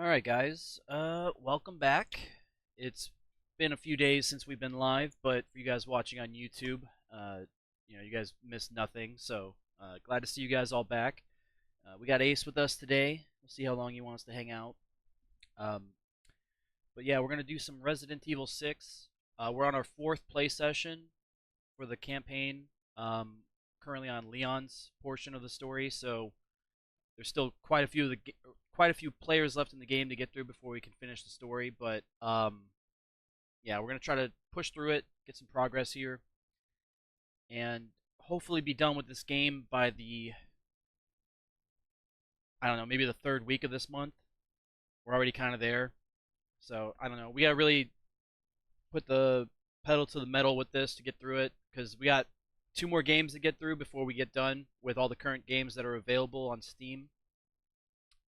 All right, guys. Welcome back. It's been a few days since we've been live, but for you guys watching on YouTube, you guys missed nothing. So glad to see you guys all back. We got Ace with us today. We'll see how long he wants to hang out. Um, but yeah, we're gonna do some Resident Evil 6. We're on our fourth play session for the campaign. Currently on Leon's portion of the story, so there's still quite a few players left in the game to get through before we can finish the story. But yeah, we're gonna try to push through it, get some progress here, and hopefully be done with this game by the I don't know, maybe the third week of this month. We're already kind of there, so I don't know. We gotta really put the pedal to the metal with this to get through it because we got two more games to get through before we get done with all the current games that are available on Steam.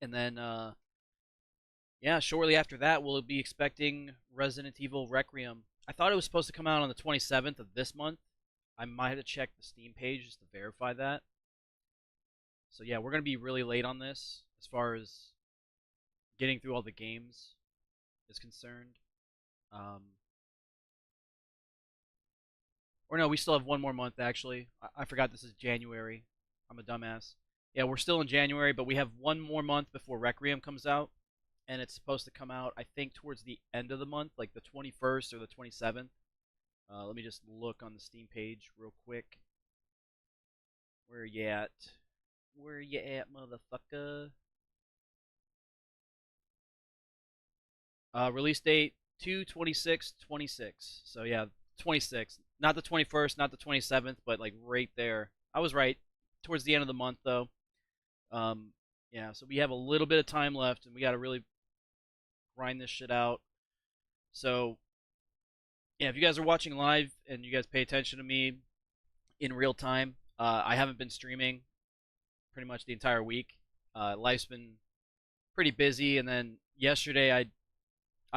And then yeah, shortly after that, we'll be expecting Resident Evil Requiem. I thought it was supposed to come out on the 27th of this month. I might have to check the Steam page just to verify that. So yeah, we're going to be really late on this as far as getting through all the games is concerned. Um, or no, we still have one more month actually. I forgot this is January. I'm a dumbass. Yeah, we're still in January, but we have one more month before Requiem comes out. And it's supposed to come out, I think, towards the end of the month, like the 21st or the 27th. Let me just look on the Steam page real quick. Where you at? Where you at, motherfucker? Release date 2/26/26. So yeah, 26. Not the 21st, not the 27th, but like right there. I was right. Towards the end of the month, though. Yeah, so we have a little bit of time left, and we got to really grind this shit out. So yeah, if you guys are watching live and you guys pay attention to me in real time, I haven't been streaming pretty much the entire week. Life's been pretty busy, and then yesterday I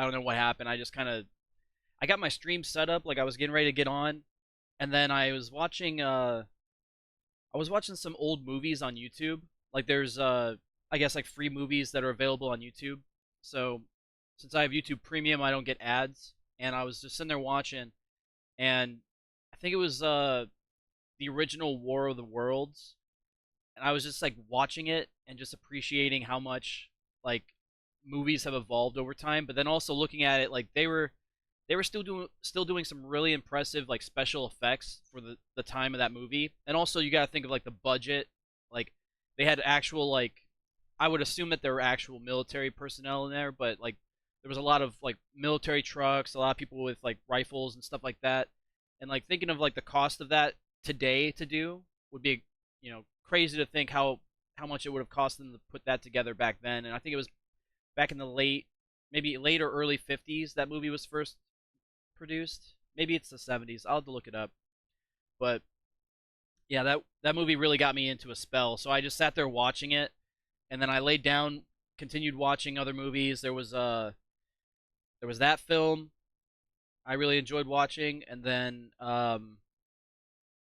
don't know what happened. I just kind of I got my stream set up like I was getting ready to get on, and then I was watching some old movies on YouTube. Like there's I guess like free movies that are available on YouTube. So since I have YouTube Premium, I don't get ads, and I was just sitting there watching, and I think it was the original War of the Worlds, and I was just like watching it and just appreciating how much like movies have evolved over time, but then also looking at it like they were still doing some really impressive like special effects for the time of that movie. And also you got to think of like the budget. Like they had actual like I would assume that there were actual military personnel in there, but like there was a lot of like military trucks, a lot of people with like rifles and stuff like that. And like thinking of like the cost of that today to do would be, crazy to think how much it would have cost them to put that together back then. And I think it was back in the maybe late or early 50s that movie was first produced. Maybe it's the 70s. I'll have to look it up. But yeah, that movie really got me into a spell. So I just sat there watching it, and then I laid down, continued watching other movies. There was that film I really enjoyed watching, and then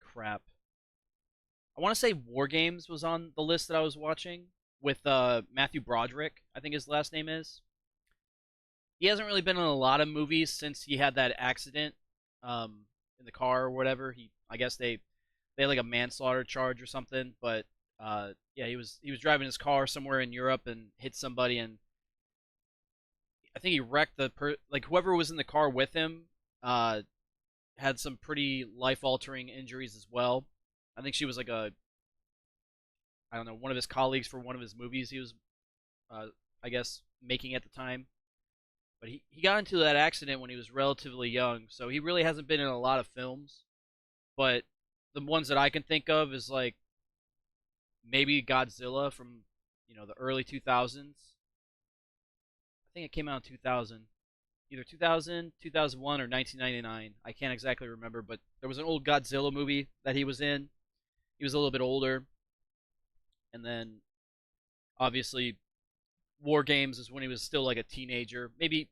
crap. I want to say War Games was on the list that I was watching with Matthew Broderick. I think his last name is. He hasn't really been in a lot of movies since he had that accident in the car or whatever. I guess they had like a manslaughter charge or something. But yeah, he was driving his car somewhere in Europe and hit somebody, and I think he wrecked like whoever was in the car with him. Had some pretty life altering injuries as well. I think she was like I don't know, one of his colleagues for one of his movies he was uh, I guess making at the time. But he got into that accident when he was relatively young, so he really hasn't been in a lot of films. But the ones that I can think of is like maybe Godzilla from the early 2000s. I think it came out in 2000, either 2000, 2001, or 1999. I can't exactly remember, but there was an old Godzilla movie that he was in. He was a little bit older, and then obviously War Games is when he was still like a teenager, maybe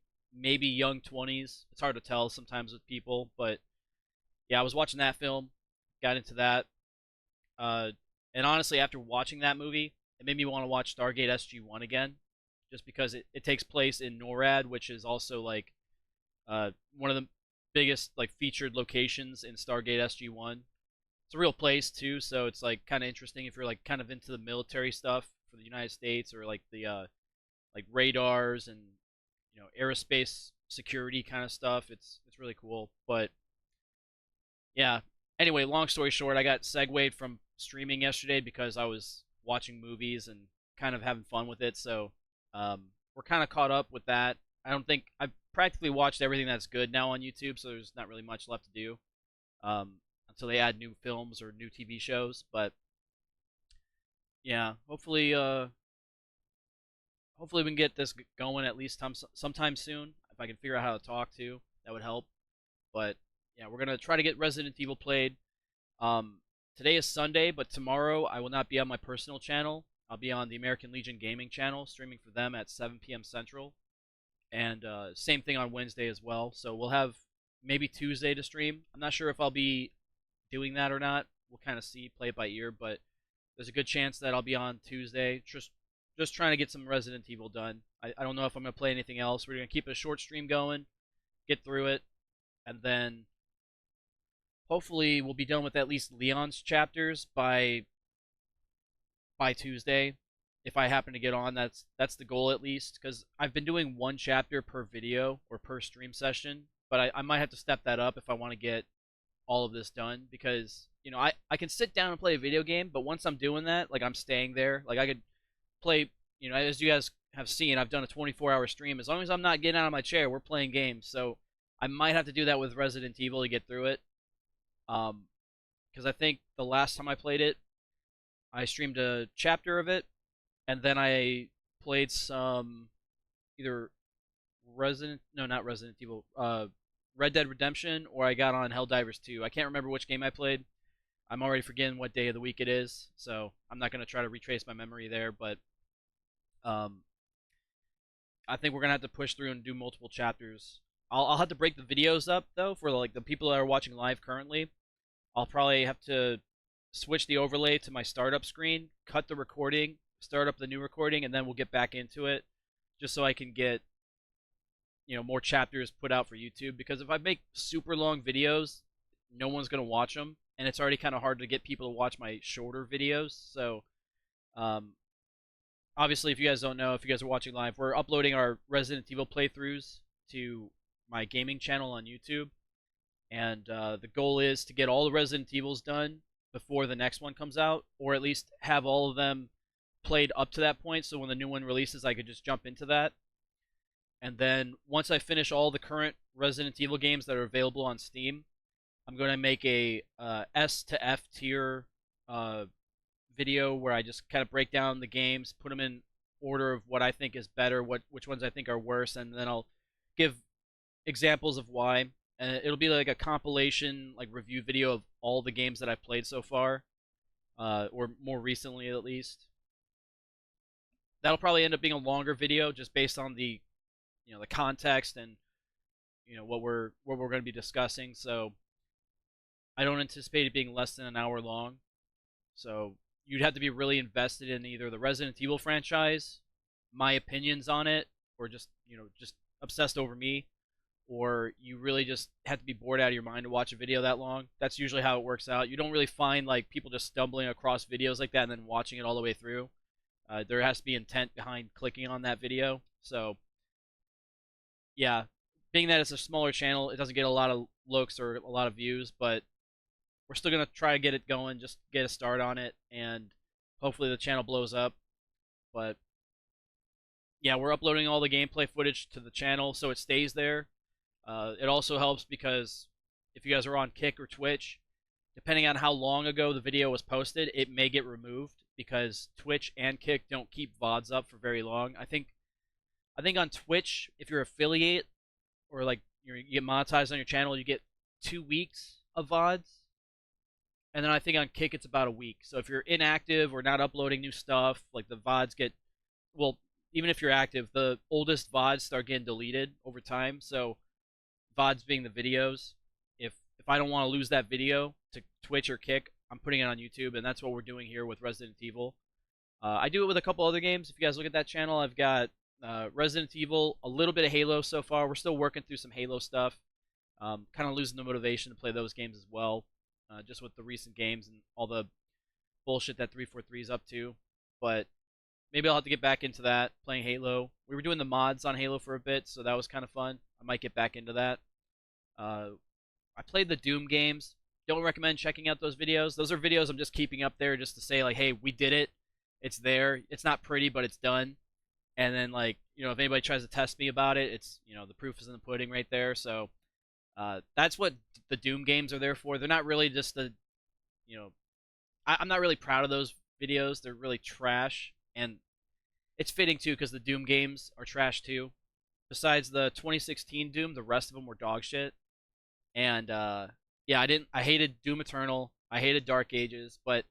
young 20s. It's hard to tell sometimes with people, but yeah, I was watching that film, got into that, uh, and honestly, after watching that movie, it made me want to watch Stargate SG-1 again, just because it takes place in NORAD, which is also like one of the biggest like featured locations in Stargate SG-1. It's a real place too, so it's like kind of interesting if you're like kind of into the military stuff for the United States, or like the like radars and aerospace security kind of stuff. It's really cool. But yeah. Anyway, long story short, I got segued from streaming yesterday because I was watching movies and kind of having fun with it. So we're kind of caught up with that. I don't think I've practically watched everything that's good now on YouTube, so there's not really much left to do until they add new films or new TV shows. But yeah, hopefully we can get this going at least sometime soon. If I can figure out how to talk to, that would help. But yeah, we're gonna try to get Resident Evil played. Um, Today is Sunday, but tomorrow I will not be on my personal channel. I'll be on the American Legion Gaming channel, streaming for them at 7 p.m. Central, and same thing on Wednesday as well. So we'll have maybe Tuesday to stream. I'm not sure if I'll be doing that or not. We'll kind of see, play it by ear, but there's a good chance that I'll be on Tuesday. Just trying to get some Resident Evil done. I don't know if I'm gonna play anything else. We're gonna keep a short stream going, get through it, and then hopefully we'll be done with at least Leon's chapters by Tuesday. If I happen to get on, that's the goal at least, because I've been doing one chapter per video or per stream session, but I might have to step that up if I want to get all of this done, because I can sit down and play a video game, but once I'm doing that, like I'm staying there. Like I could play, as you guys have seen, I've done a 24-hour stream. As long as I'm not getting out of my chair, we're playing games. So I might have to do that with Resident Evil to get through it. Because I think the last time I played it, I streamed a chapter of it, and then I played some either not Resident Evil, Red Dead Redemption, or I got on Helldivers 2. I can't remember which game I played. I'm already forgetting what day of the week it is, so I'm not gonna try to retrace my memory there. But I think we're gonna have to push through and do multiple chapters. I'll have to break the videos up though for like the people that are watching live currently. I'll probably have to switch the overlay to my startup screen, cut the recording, start up the new recording, and then we'll get back into it, just so I can get more chapters put out for YouTube. Because if I make super long videos, no one's gonna watch them, and it's already kind of hard to get people to watch my shorter videos. So obviously, if you guys don't know, if you guys are watching live, we're uploading our Resident Evil playthroughs to my gaming channel on YouTube, and the goal is to get all the Resident Evils done before the next one comes out, or at least have all of them played up to that point, so when the new one releases, I could just jump into that. And then once I finish all the current Resident Evil games that are available on Steam, I'm going to make a S to F tier video where I just kind of break down the games, put them in order of what I think is better, which ones I think are worse, and then I'll give examples of why. And it'll be like a compilation, like review video of all the games that I've played so far, or more recently at least. That'll probably end up being a longer video, just based on the the context and what we're going to be discussing. So I don't anticipate it being less than an hour long. So you'd have to be really invested in either the Resident Evil franchise, my opinions on it, or just just obsessed over me, or you really just have to be bored out of your mind to watch a video that long. That's usually how it works out. You don't really find like people just stumbling across videos like that and then watching it all the way through. There has to be intent behind clicking on that video. So yeah, being that it's a smaller channel, it doesn't get a lot of looks or a lot of views, but we're still gonna try to get it going, just get a start on it, and hopefully the channel blows up. But yeah, we're uploading all the gameplay footage to the channel so it stays there. It also helps because if you guys are on Kick or Twitch, depending on how long ago the video was posted, it may get removed, because Twitch and Kick don't keep VODs up for very long. I think on Twitch, if you're affiliate or like you get monetized on your channel, you get 2 weeks of VODs. And then I think on Kick it's about a week. So if you're inactive or not uploading new stuff, like the VODs get, well, even if you're active, the oldest VODs start getting deleted over time. So VODs being the videos, if I don't want to lose that video to Twitch or Kick, I'm putting it on YouTube, and that's what we're doing here with Resident Evil. I do it with a couple other games. If you guys look at that channel, I've got Resident Evil, a little bit of Halo so far. We're still working through some Halo stuff. Kind of losing the motivation to play those games as well, just with the recent games and all the bullshit that 343 is up to. But maybe I'll have to get back into that, playing Halo. We were doing the mods on Halo for a bit, so that was kind of fun. I might get back into that. Uh, I played the Doom games. Don't recommend checking out those videos. Those are videos I'm just keeping up there just to say, like, hey, we did it. It's there. It's not pretty, but it's done. And then, like, if anybody tries to test me about it, it's, the proof is in the pudding right there. So that's what the Doom games are there for. They're not really just you know, I'm not really proud of those videos. They're really trash. And it's fitting, too, because the Doom games are trash, too. Besides the 2016 Doom, the rest of them were dog shit. And yeah, I hated Doom Eternal. I hated Dark Ages, but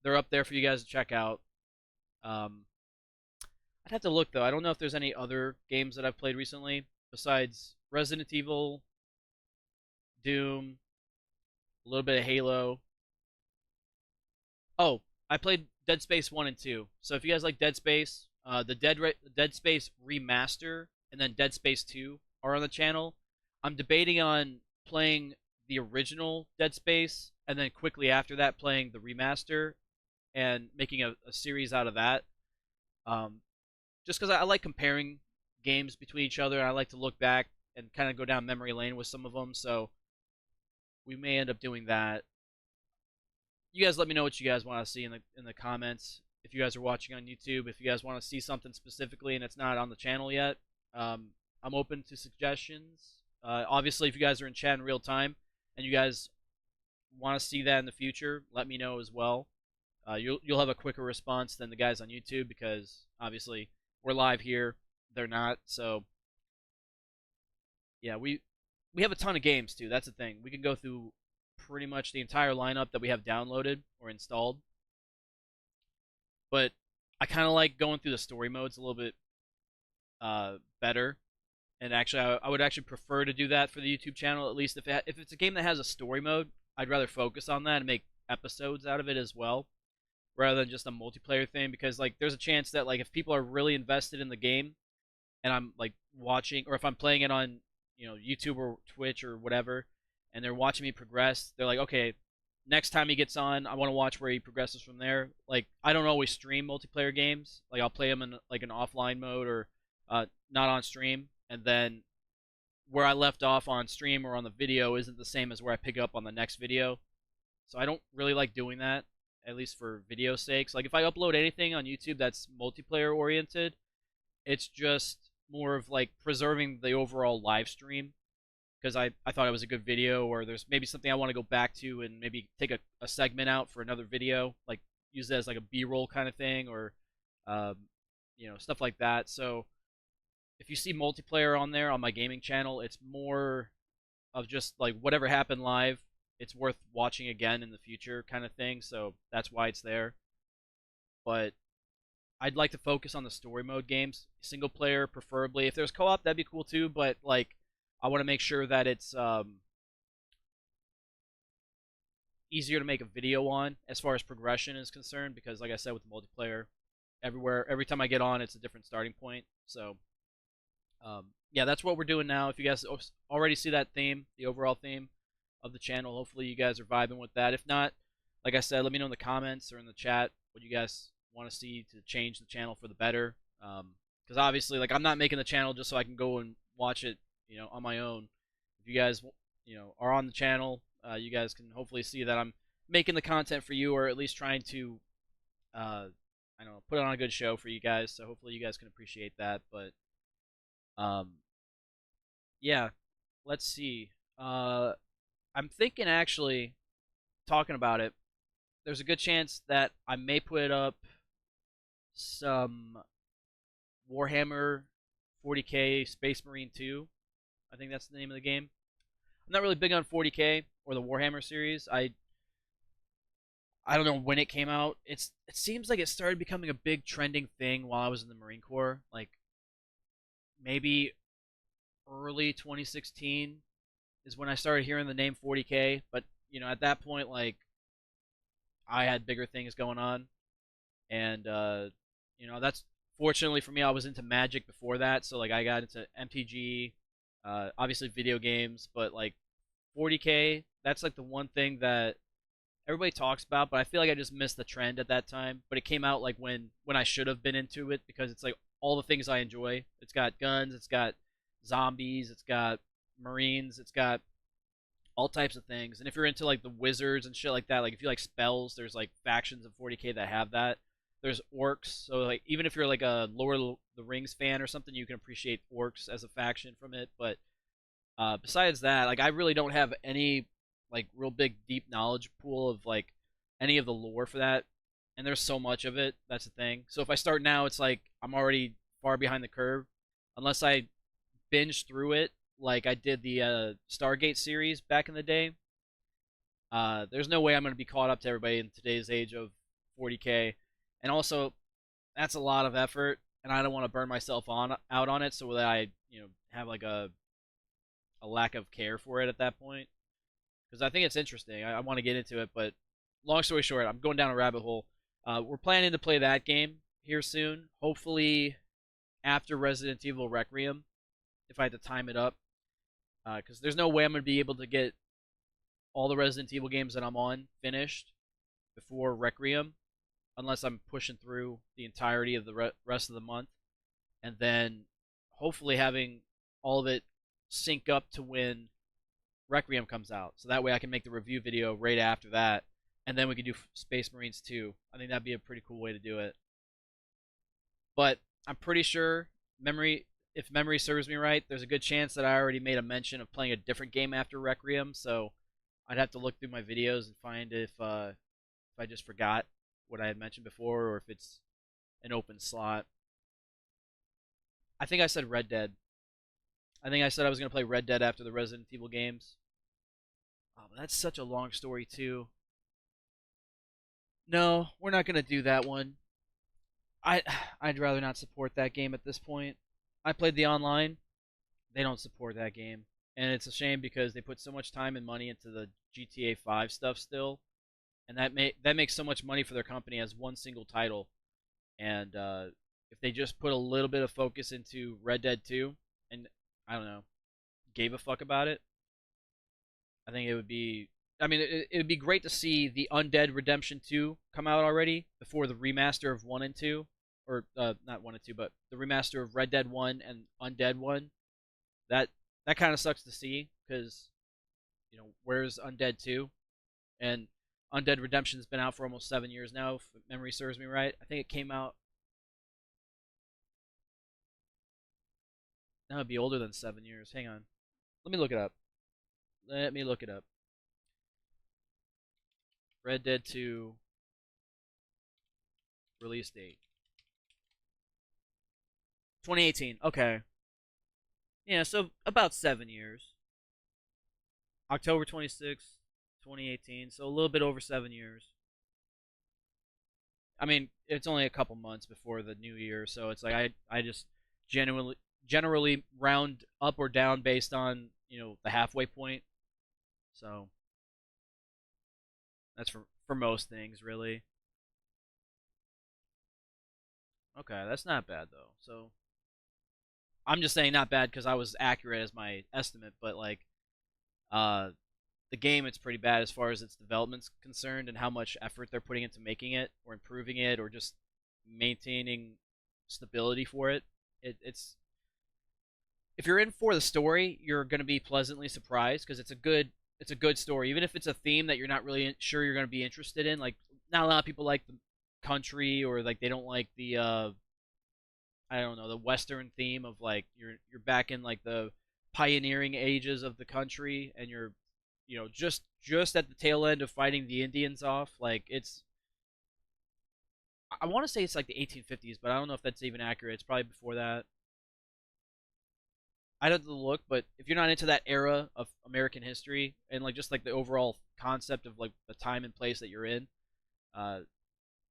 they're up there for you guys to check out. Um, I'd have to look though. I don't know if there's any other games that I've played recently besides Resident Evil, Doom, a little bit of Halo. Oh, I played Dead Space 1 and 2. So if you guys like Dead Space, the Dead Space remaster and then Dead Space 2 are on the channel. I'm debating on playing the original Dead Space and then quickly after that playing the remaster and making a series out of that. Um, just because I like comparing games between each other, and I like to look back and kind of go down memory lane with some of them. So we may end up doing that. You guys let me know what you guys want to see in the comments. If you guys are watching on YouTube, if you guys want to see something specifically and it's not on the channel yet, I'm open to suggestions. Obviously, if you guys are in chat in real time and you guys want to see that in the future, let me know as well. You'll have a quicker response than the guys on YouTube because obviously we're live here, they're not. So yeah, we have a ton of games too. That's the thing. We can go through pretty much the entire lineup that we have downloaded or installed. But I kind of like going through the story modes a little bit better. And actually, I would actually prefer to do that for the YouTube channel. At least if it's a game that has a story mode, I'd rather focus on that and make episodes out of it as well, rather than just a multiplayer thing. Because like, there's a chance that like if people are really invested in the game, and I'm like watching, or if I'm playing it on YouTube or Twitch or whatever, and they're watching me progress, they're like, okay, next time he gets on, I want to watch where he progresses from there. Like, I don't always stream multiplayer games. Like, I'll play them in like an offline mode or not on stream, and then where I left off on stream or on the video isn't the same as where I pick up on the next video. So I don't really like doing that, at least for video sakes. Like, if I upload anything on YouTube that's multiplayer oriented, it's just more of like preserving the overall live stream because I thought it was a good video, or there's maybe something I want to go back to and maybe take a segment out for another video, like use it as like a B-roll kind of thing, or um, stuff like that. So if you see multiplayer on there on my gaming channel, it's more of just like whatever happened live, it's worth watching again in the future kind of thing. So that's why it's there. But I'd like to focus on the story mode games, single player preferably. If there's co-op, that'd be cool too. But like, I want to make sure that it's easier to make a video on as far as progression is concerned. Because like I said, with the multiplayer, every time I get on, it's a different starting point. So yeah, that's what we're doing now. If you guys already see that theme, the overall theme of the channel, hopefully you guys are vibing with that. If not, like I said, let me know in the comments or in the chat what you guys want to see to change the channel for the better. Because obviously, like, I'm not making the channel just so I can go and watch it, on my own. If you guys, are on the channel, you guys can hopefully see that I'm making the content for you, or at least trying to, I don't know, put on a good show for you guys. So hopefully you guys can appreciate that. But, yeah, let's see. I'm thinking actually, talking about it, there's a good chance that I may put up some Warhammer 40k Space Marine 2. I think that's the name of the game. I'm not really big on 40k or the Warhammer series. I don't know when it came out. It seems like it started becoming a big trending thing while I was in the Marine Corps. Like maybe early 2016 is when I started hearing the name 40k. But at that point, like I had bigger things going on, and that's Fortunately for me, I was into Magic before that, so like I got into MTG, obviously video games, but like 40K, that's like the one thing that everybody talks about, but I feel like I just missed the trend at that time. But it came out like when I should have been into it because it's like all the things I enjoy. It's got guns, it's got zombies, it's got marines, it's got all types of things. And if you're into like the wizards and shit like that, like if you like spells, there's like factions of 40K that have that. There's orcs, so like even if you're like a Lord of the Rings fan or something, you can appreciate orcs as a faction from it. But besides that, like I really don't have any like real big deep knowledge pool of like any of the lore for that, and there's so much of it. That's the thing. So if I start now, it's like I'm already far behind the curve, unless I binge through it like I did the Stargate series back in the day. There's no way I'm going to be caught up to everybody in today's age of 40K, and also that's a lot of effort, and I don't want to burn myself on out on it so that I have like a lack of care for it at that point because I think it's interesting. I want to get into it, but long story short, I'm going down a rabbit hole. We're planning to play that game here soon, hopefully after Resident Evil Requiem, if I had to time it up, because there's no way I'm going to be able to get all the Resident Evil games that I'm on finished before Requiem, unless I'm pushing through the entirety of the rest of the month, and then hopefully having all of it sync up to when Requiem comes out, so that way I can make the review video right after that, and then we can do Space Marines 2. I think that'd be a pretty cool way to do it. But I'm pretty sure if memory serves me right, there's a good chance that I already made a mention of playing a different game after Requiem, so I'd have to look through my videos and find if I just forgot what I had mentioned before or if it's an open slot. I think I said Red Dead. I think I said I was going to play Red Dead after the Resident Evil games. Oh, but that's such a long story, too. No, we're not going to do that one. I'd rather not support that game at this point. I played the online. They don't support that game. And it's a shame because they put so much time and money into the GTA 5 stuff still. And that makes so much money for their company as one single title. And if they just put a little bit of focus into Red Dead 2 and I don't know, gave a fuck about it, I think it would be. I mean, it would be great to see the Undead Redemption 2 come out already before the remaster of 1 and 2, or not 1 and 2, but the remaster of Red Dead 1 and Undead 1. That that kind of sucks to see because where's Undead 2? And Undead Redemption's been out for almost 7 years now, if memory serves me right. I think it came out. That would be older than 7 years. Hang on. Let me look it up. Let me look it up. Red Dead 2 release date. 2018. Okay. Yeah, so about 7 years. October 26th, 2018. So a little bit over 7 years. I mean, it's only a couple months before the new year, so it's like I just generally round up or down based on the halfway point. So that's for most things, really. Okay, that's not bad though. So I'm just saying not bad because I was accurate as my estimate, but like uh the game it's pretty bad as far as its development's concerned and how much effort they're putting into making it or improving it or just maintaining stability for it. It's if you're in for the story, you're going to be pleasantly surprised because it's a good story, even if it's a theme that you're not really sure you're going to be interested in. Like, not a lot of people like the country or like they don't like the I don't know, the Western theme of like you're back in like the pioneering ages of the country and you're just at the tail end of fighting the Indians off. Like I want to say it's like the 1850s, but I don't know if that's even accurate. It's probably before that. I'd have to look, but if you're not into that era of American history and like just like the overall concept of like the time and place that you're in, uh,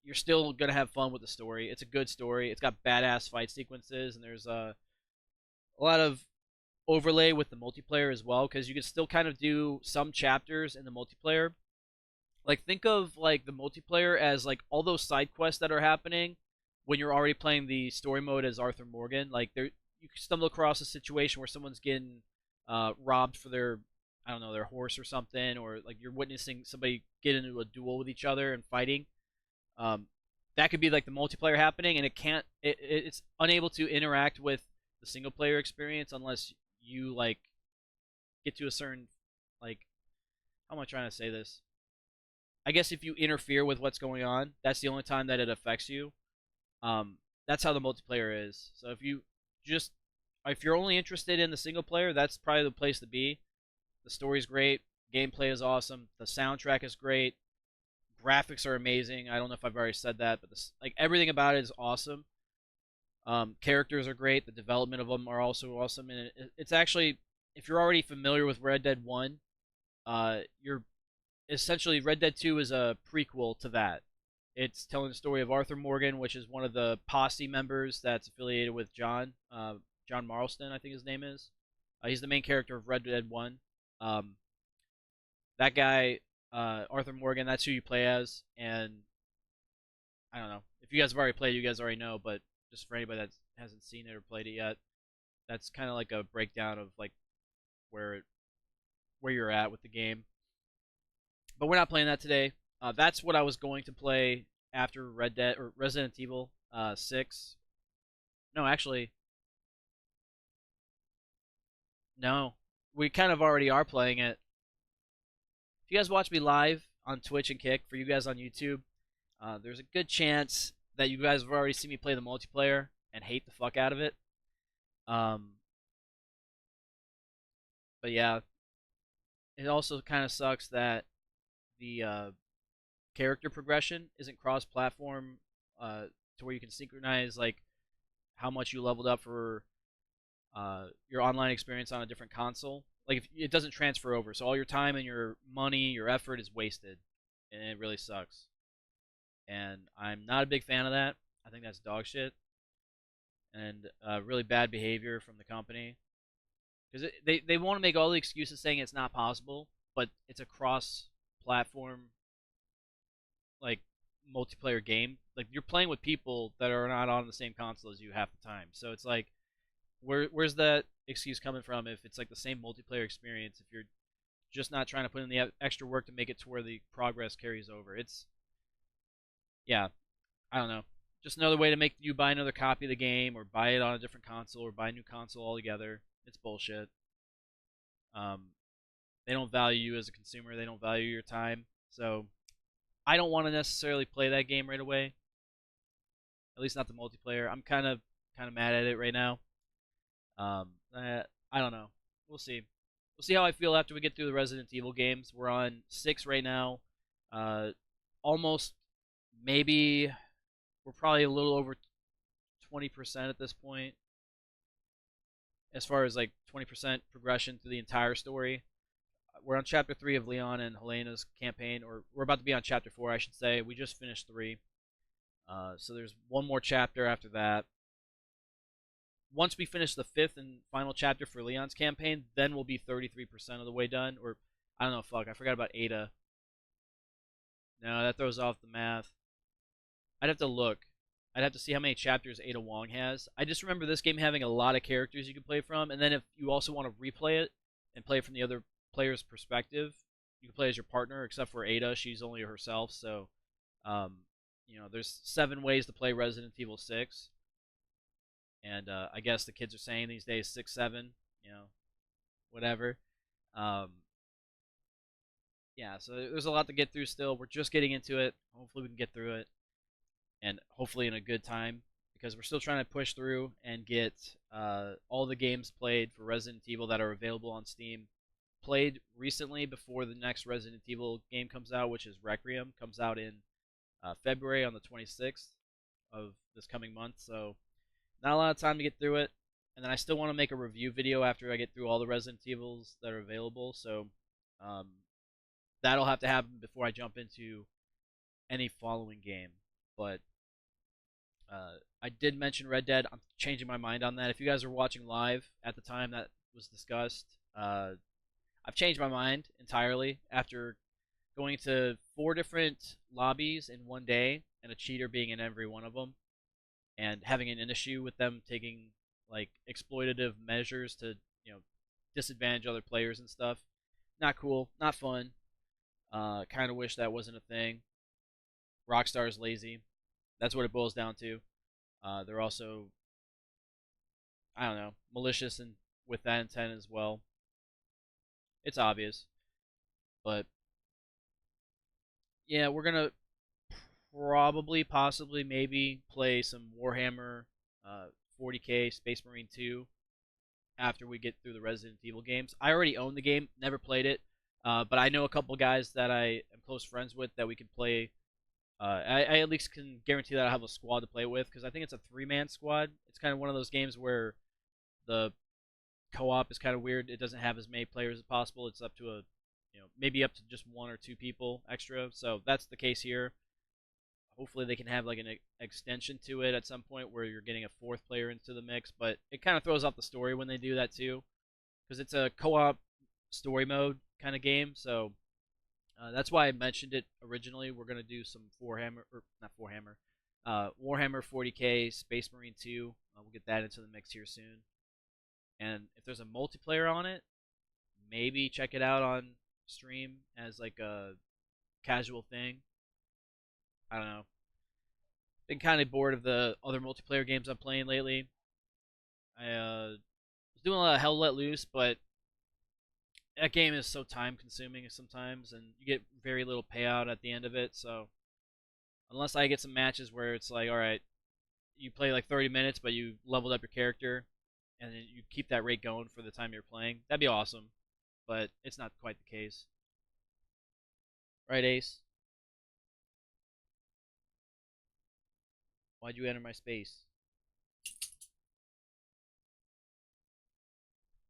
you're still gonna have fun with the story. It's a good story. It's got badass fight sequences, and there's a lot of overlay with the multiplayer as well because you can still kind of do some chapters in the multiplayer. Like think of like the multiplayer as like all those side quests that are happening when you're already playing the story mode as Arthur Morgan, like there you stumble across a situation where someone's getting robbed for their, I don't know, their horse or something, or like you're witnessing somebody get into a duel with each other and fighting. Um, that could be like the multiplayer happening, and it's unable to interact with the single player experience unless you like get to a certain, like, how am I trying to say this? I guess if you interfere with what's going on, that's the only time that it affects you. Um, that's how the multiplayer is. So just if you're only interested in the single player, that's probably the place to be. The story's great, gameplay is awesome, the soundtrack is great, graphics are amazing. I don't know if I've already said that, but like everything about it is awesome. Characters are great. The development of them are also awesome, and it's actually, if you're already familiar with Red Dead One, you're essentially Red Dead Two is a prequel to that. It's telling the story of Arthur Morgan, which is one of the posse members that's affiliated with John Marston, I think his name is. He's the main character of Red Dead One. Um, that guy, Arthur Morgan, that's who you play as, and I don't know if you guys have already played, you guys already know, but just for anybody that hasn't seen it or played it yet, that's kind of like a breakdown of like where it, where you're at with the game. But we're not playing that today. That's what I was going to play after Red Dead or Resident Evil 6. No, actually, no. We kind of already are playing it. If you guys watch me live on Twitch and Kick, for you guys on YouTube, there's a good chance that you guys have already seen me play the multiplayer and hate the fuck out of it. Um, but yeah, it also kind of sucks that the character progression isn't cross-platform, to where you can synchronize like how much you leveled up for your online experience on a different console. Like if it doesn't transfer over, so all your time and your money, your effort is wasted, and it really sucks. And I'm not a big fan of that. I think that's dog shit and really bad behavior from the company because they want to make all the excuses saying it's not possible, but it's a cross-platform like multiplayer game. Like you're playing with people that are not on the same console as you half the time. So it's like, where's that excuse coming from if it's like the same multiplayer experience? If you're just not trying to put in the extra work to make it to where the progress carries over, it's yeah, I don't know. Just another way to make you buy another copy of the game or buy it on a different console or buy a new console altogether. It's bullshit. Um, they don't value you as a consumer. They don't value your time. So I don't want to necessarily play that game right away. At least not the multiplayer. I'm kind of mad at it right now. I don't know. We'll see. We'll see how I feel after we get through the Resident Evil games. We're on 6 right now. Uh, almost, maybe we're probably a little over 20% at this point, as far as like 20% progression through the entire story. We're on chapter 3 of Leon and Helena's campaign, or we're about to be on chapter 4, I should say. We just finished 3. So there's one more chapter after that. Once we finish the 5th and final chapter for Leon's campaign, then we'll be 33% of the way done. Or, I don't know, fuck, I forgot about Ada. No, that throws off the math. I'd have to look. I'd have to see how many chapters Ada Wong has. I just remember this game having a lot of characters you can play from, and then if you also want to replay it and play from the other player's perspective, you can play as your partner, except for Ada. She's only herself, so, there's 7 ways to play Resident Evil 6. And I guess the kids are saying these days 6, 7, whatever. Um, yeah, so there's a lot to get through still. We're just getting into it. Hopefully we can get through it, and hopefully in a good time, because we're still trying to push through and get all the games played for Resident Evil that are available on Steam played recently before the next Resident Evil game comes out, which is Requiem. Comes out in February on the 26th of this coming month, so not a lot of time to get through it. And then I still want to make a review video after I get through all the Resident Evils that are available, so um, that'll have to happen before I jump into any following game. But I did mention Red Dead. I'm changing my mind on that. If you guys were watching live at the time that was discussed, I've changed my mind entirely after going to 4 different lobbies in one day and a cheater being in every one of them. and having an issue with them taking like exploitative measures to you know disadvantage other players and stuff. Not cool, not fun. Kind of wish that wasn't a thing. Rockstar is lazy. That's what it boils down to. They're also, I don't know, malicious and with that intent as well. It's obvious, but yeah, we're gonna probably, possibly, maybe play some Warhammer 40K Space Marine 2 after we get through the Resident Evil games. I already own the game, never played it, but I know a couple guys that I am close friends with that we can play. I at least can guarantee that I have a squad to play with because I think it's a three-man squad. It's kind of one of those games where the co-op is kind of weird. It doesn't have as many players as possible. It's up to a, maybe up to just one or two people extra. So that's the case here. Hopefully they can have like an extension to it at some point where you're getting a fourth player into the mix, but it kind of throws off the story when they do that too because it's a co-op story mode kind of game. So that's why I mentioned it originally. We're gonna do some Warhammer, or not Warhammer, Warhammer 40K Space Marine 2. We'll get that into the mix here soon. And if there's a multiplayer on it, maybe check it out on stream as like a casual thing. I don't know. Been kind of bored of the other multiplayer games I'm playing lately. I was doing a lot of Hell Let Loose, but that game is so time consuming sometimes, and you get very little payout at the end of it. So unless I get some matches where it's like, all right, you play like 30 minutes, but you leveled up your character, and then you keep that rate going for the time you're playing, that'd be awesome. But it's not quite the case, right, Ace? Why'd you enter my space?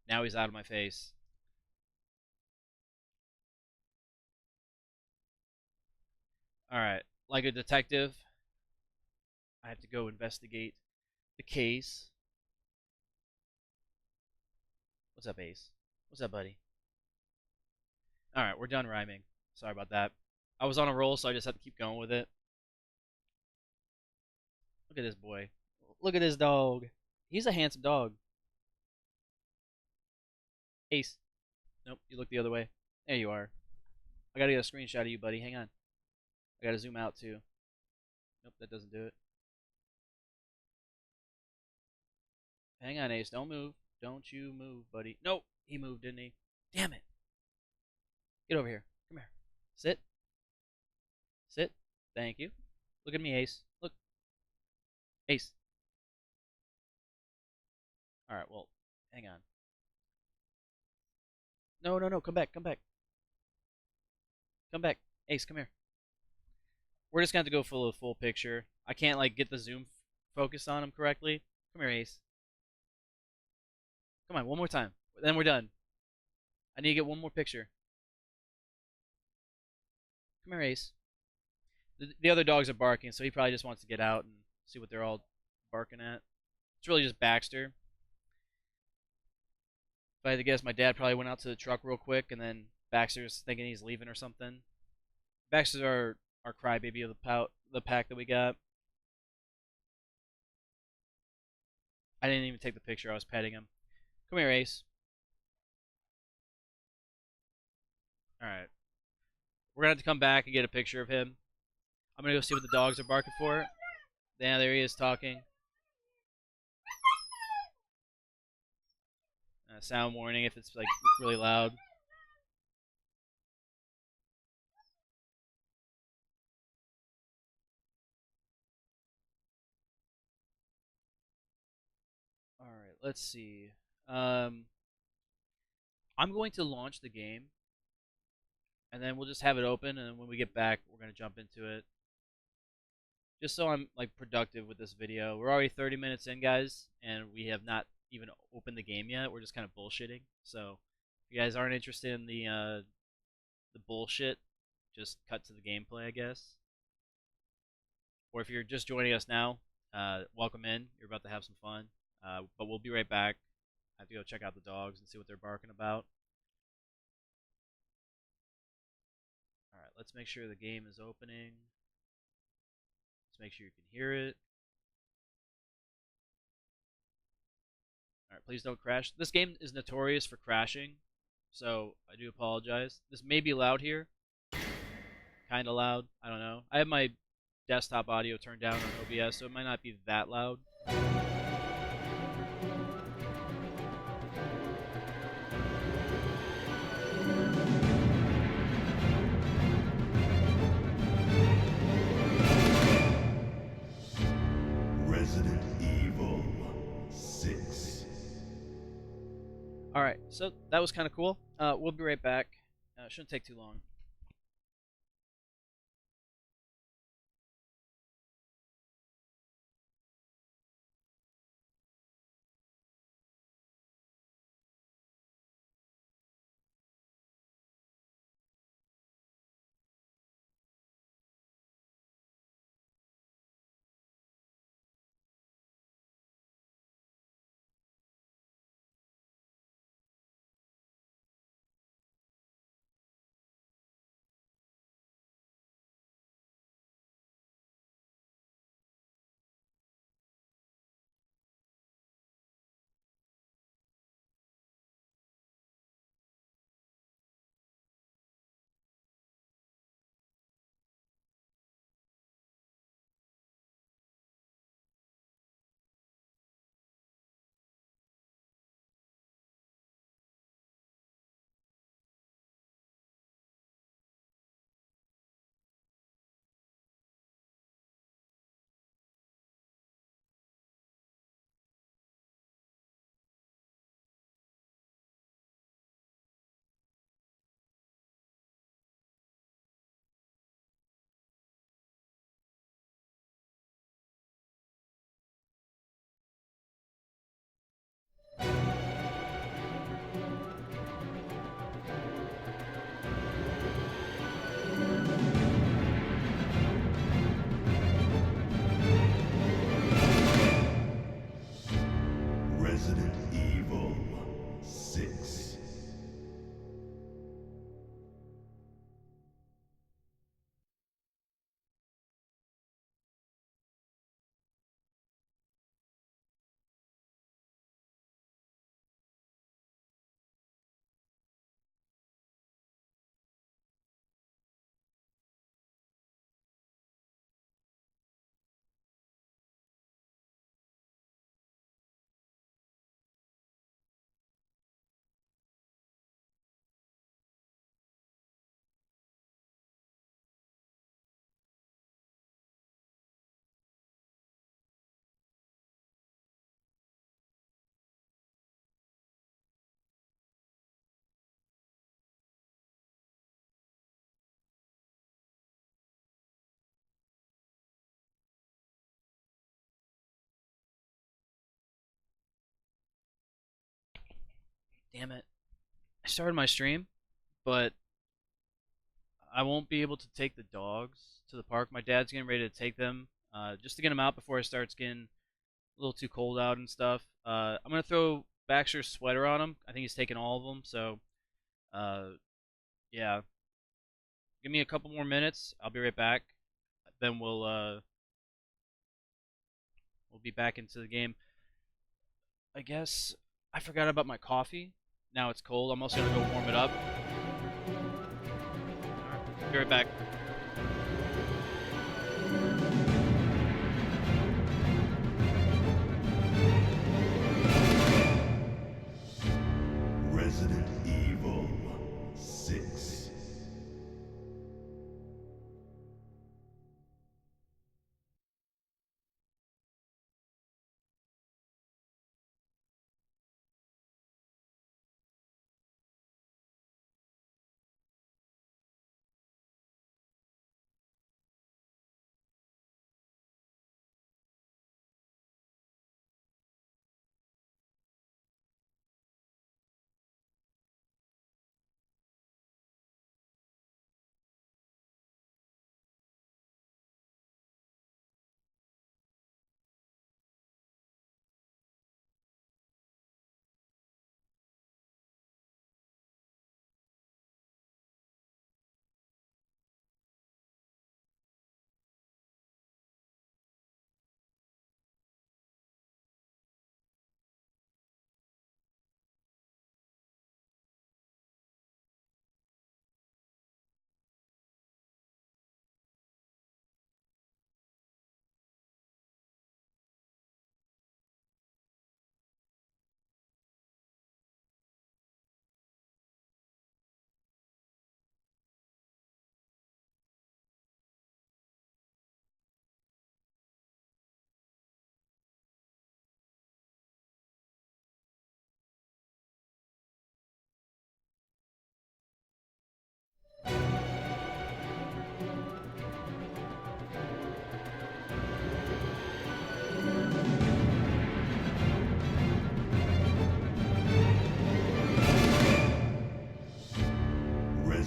Now he's out of my face. All right, like a detective, I have to go investigate the case. What's up, Ace? What's up, buddy? All right, we're done rhyming. Sorry about that. I was on a roll, so I just had to keep going with it. Look at this boy. Look at this dog. He's a handsome dog. Ace. Nope, you look the other way. There you are. I gotta get a screenshot of you, buddy. Hang on. I gotta zoom out too. Nope, that doesn't do it. Hang on, Ace. Don't move. Don't you move, buddy. Nope, he moved, didn't he? Damn it. Get over here. Come here. Sit. Sit. Thank you. Look at me, Ace. Look. Ace. Alright, well, hang on. No, no, no. Come back. Come back. Come back. Ace, come here. We're just going to have to go for a full picture. I can't, like, get the zoom focus on him correctly. Come here, Ace. Come on, one more time. Then we're done. I need to get one more picture. Come here, Ace. The other dogs are barking, so he probably just wants to get out and see what they're all barking at. It's really just Baxter. If I had to guess, my dad probably went out to the truck real quick, and then Baxter's thinking he's leaving or something. Baxter's our crybaby of the pack that we got. I didn't even take the picture. I was petting him. Come here, Ace. All right. We're gonna have to come back and get a picture of him. I'm gonna go see what the dogs are barking for. Yeah, there he is talking. Sound warning if it's like really loud. All right, let's see. Um, I'm going to launch the game, and then we'll just have it open, and when we get back, we're gonna jump into it. Just so I'm like productive with this video. We're already 30 minutes in, guys, and we have not even opened the game yet. We're just kind of bullshitting. So, if you guys aren't interested in the bullshit, just cut to the gameplay, I guess. Or if you're just joining us now, welcome in. You're about to have some fun. But we'll be right back. I have to go check out the dogs and see what they're barking about. Alright, let's make sure the game is opening. Let's make sure you can hear it. please don't crash. This game is notorious for crashing, so I do apologize. This may be loud here, kind of loud. I don't know. I have my desktop audio turned down on OBS, so it might not be that loud. Resident Evil 6. All right, so that was kind of cool. We'll be right back. Shouldn't take too long. Resident Evil 6. Damn it! I started my stream, but I won't be able to take the dogs to the park. My dad's getting ready to take them, just to get them out before it starts getting a little too cold out and stuff. I'm gonna throw Baxter's sweater on him. I think he's taking all of them. So, uh, yeah, give me a couple more minutes. I'll be right back. Then we'll be back into the game. I guess I forgot about my coffee. Now it's cold. I'm also gonna go warm it up. All right, be right back. Resident Evil 6.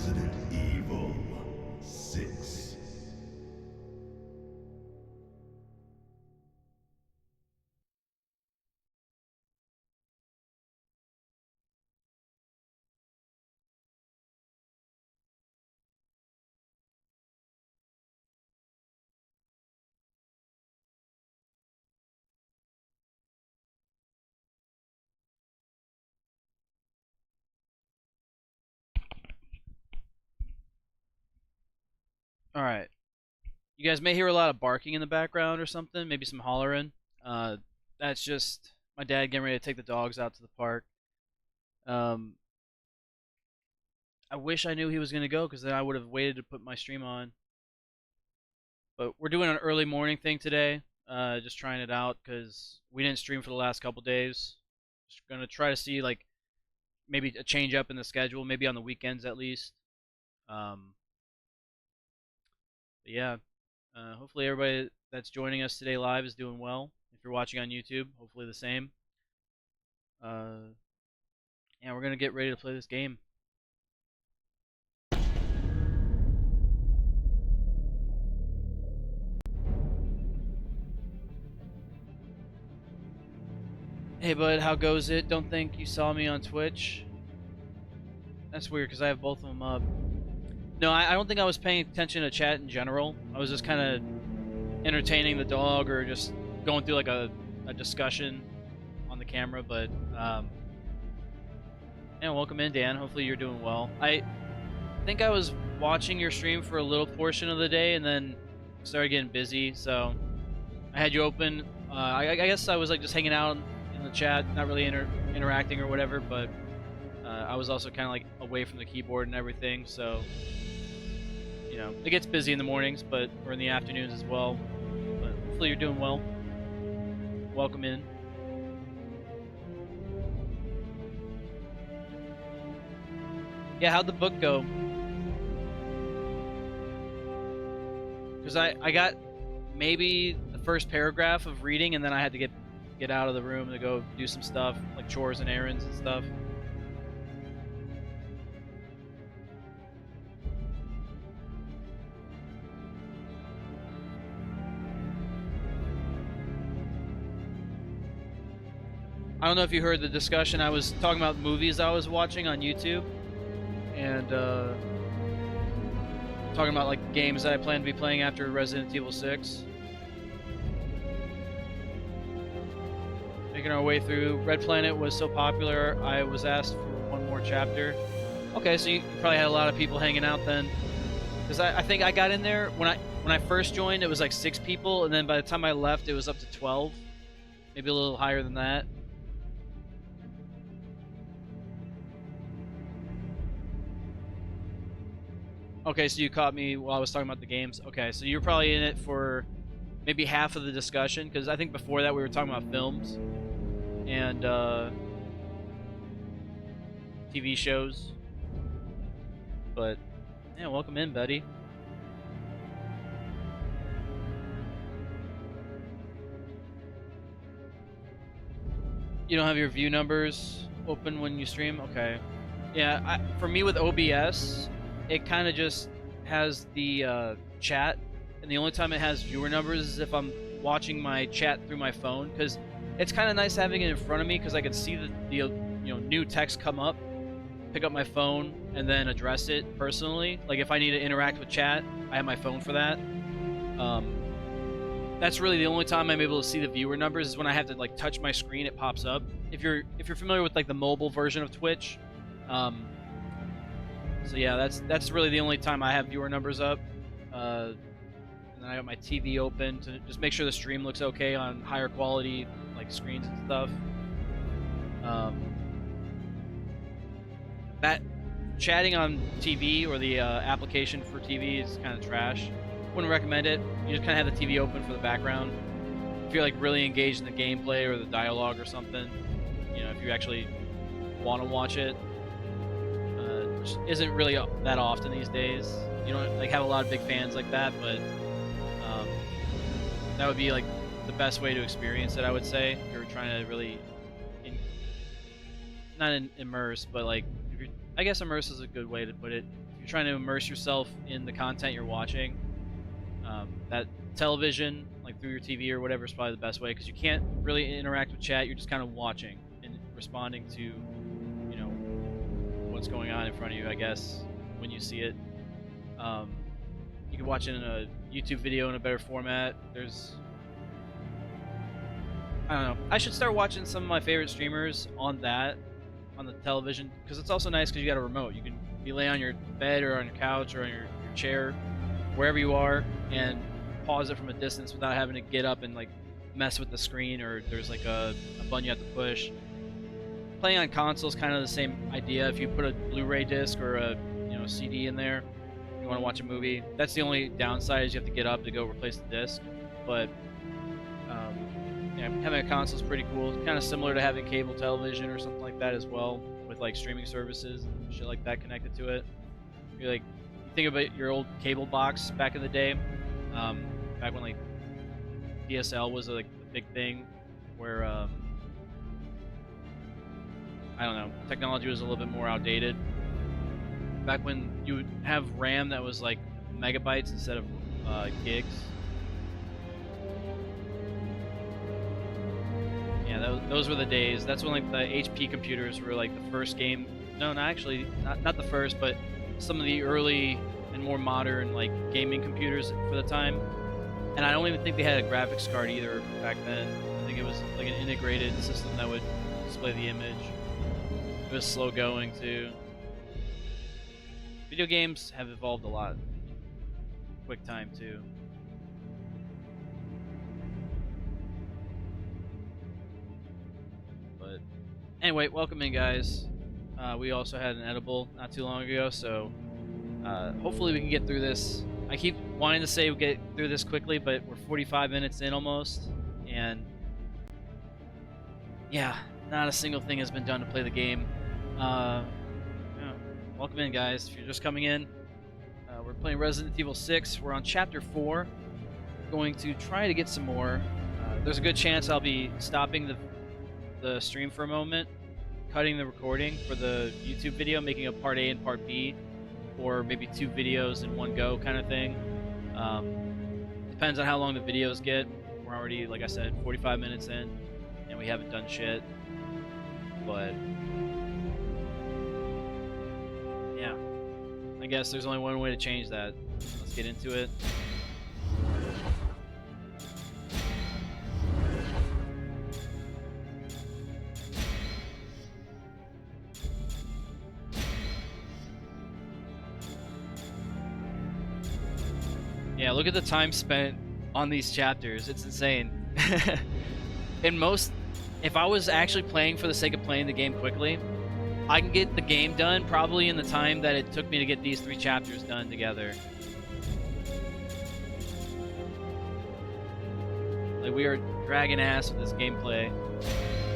Resident Evil 6. All right. You guys may hear a lot of barking in the background or something, maybe some hollering. Uh, that's just my dad getting ready to take the dogs out to the park. Um, I wish I knew he was gonna go because then I would have waited to put my stream on. But we're doing an early morning thing today. Just trying it out because we didn't stream for the last couple days. Just gonna try to see like maybe a change up in the schedule, maybe on the weekends at least. Um, but yeah, hopefully everybody that's joining us today live is doing well. If you're watching on YouTube, hopefully the same. Yeah, we're gonna get ready to play this game. Hey bud, how goes it? Don't think you saw me on Twitch. That's weird because I have both of them up. No, I don't think I was paying attention to chat in general. I was just kind of entertaining the dog or just going through like a discussion on the camera. But yeah, welcome in, Dan. Hopefully you're doing well. I think I was watching your stream for a little portion of the day and then started getting busy, so I had you open. I guess I was like just hanging out in the chat, not really interacting or whatever, but I was also kind of like away from the keyboard and everything, so you know, it gets busy in the mornings, or in the afternoons as well. But hopefully you're doing well. Welcome in. Yeah, how'd the book go? Because I got maybe the first paragraph of reading, and then I had to get out of the room to go do some stuff, like chores and errands and stuff. I don't know if you heard the discussion. I was talking about movies I was watching on YouTube, and talking about like games that I plan to be playing after Resident Evil 6. Making our way through. Red Planet was so popular, I was asked for one more chapter. Okay, so you probably had a lot of people hanging out then, because I think I got in there when I first joined. It was like 6 people, and then by the time I left, it was up to 12, maybe a little higher than that. Okay, so you caught me while I was talking about the games. Okay, so you're probably in it for maybe half of the discussion, because I think before that we were talking about films and TV shows. But yeah, welcome in, buddy. You don't have your view numbers open when you stream? Okay. Yeah, for me with OBS, it kind of just has the chat, and the only time it has viewer numbers is if I'm watching my chat through my phone, because it's kind of nice having it in front of me because I can see the new text come up, pick up my phone, and then address it personally. Like if I need to interact with chat, I have my phone for that. That's really the only time I'm able to see the viewer numbers is when I have to like touch my screen. It pops up. If you're familiar with like the mobile version of Twitch. So yeah, that's really the only time I have viewer numbers up. And then I got my TV open to just make sure the stream looks okay on higher quality like screens and stuff. That chatting on TV or the application for TV is kind of trash. Wouldn't recommend it. You just kind of have the TV open for the background. If you're like really engaged in the gameplay or the dialogue or something, you know, if you actually want to watch it. Which isn't really that often these days. You don't like have a lot of big fans like that, but that would be like the best way to experience it, I would say. If you're trying to really, immerse, but like, I guess immerse is a good way to put it. If you're trying to immerse yourself in the content you're watching, that television, like through your TV or whatever, is probably the best way because you can't really interact with chat. You're just kind of watching and responding to, you know, what's going on in front of you, I guess, when you see it. You can watch it in a YouTube video in a better format. I don't know. I should start watching some of my favorite streamers on the television because it's also nice because you got a remote. You can be laying on your bed or on your couch or on your chair, wherever you are, and pause it from a distance without having to get up and like mess with the screen, or there's like a button you have to push. Playing on console is kind of the same idea. If you put a Blu-ray disc or a CD in there, you want to watch a movie. That's the only downside is you have to get up to go replace the disc. But yeah, having a console is pretty cool. Kind of similar to having cable television or something like that as well, with like streaming services and shit like that connected to it. You think about your old cable box back in the day, back when like DSL was like a big thing, where I don't know, technology was a little bit more outdated. Back when you would have RAM that was like megabytes instead of gigs. Yeah, those were the days. That's when like the HP computers were like the first game. No, not actually, not the first, but some of the early and more modern like gaming computers for the time. And I don't even think they had a graphics card either back then. I think it was like an integrated system that would display the image. It was slow going too. Video games have evolved a lot. Quick time too. But anyway, welcome in, guys. We also had an edible not too long ago, so hopefully we can get through this. I keep wanting to say we get through this quickly, but we're 45 minutes in almost, and yeah, not a single thing has been done to play the game. Yeah. Welcome in, guys. If you're just coming in, we're playing Resident Evil 6. We're on Chapter 4. Going to try to get some more. There's a good chance I'll be stopping the stream for a moment, cutting the recording for the YouTube video, making a Part A and Part B, or maybe 2 videos in one go kind of thing. Depends on how long the videos get. We're already, like I said, 45 minutes in, and we haven't done shit. But yeah, I guess there's only one way to change that. Let's get into it. Yeah, look at the time spent on these chapters. It's insane. If I was actually playing for the sake of playing the game quickly, I can get the game done probably in the time that it took me to get these 3 chapters done together. Like, we are dragging ass with this gameplay,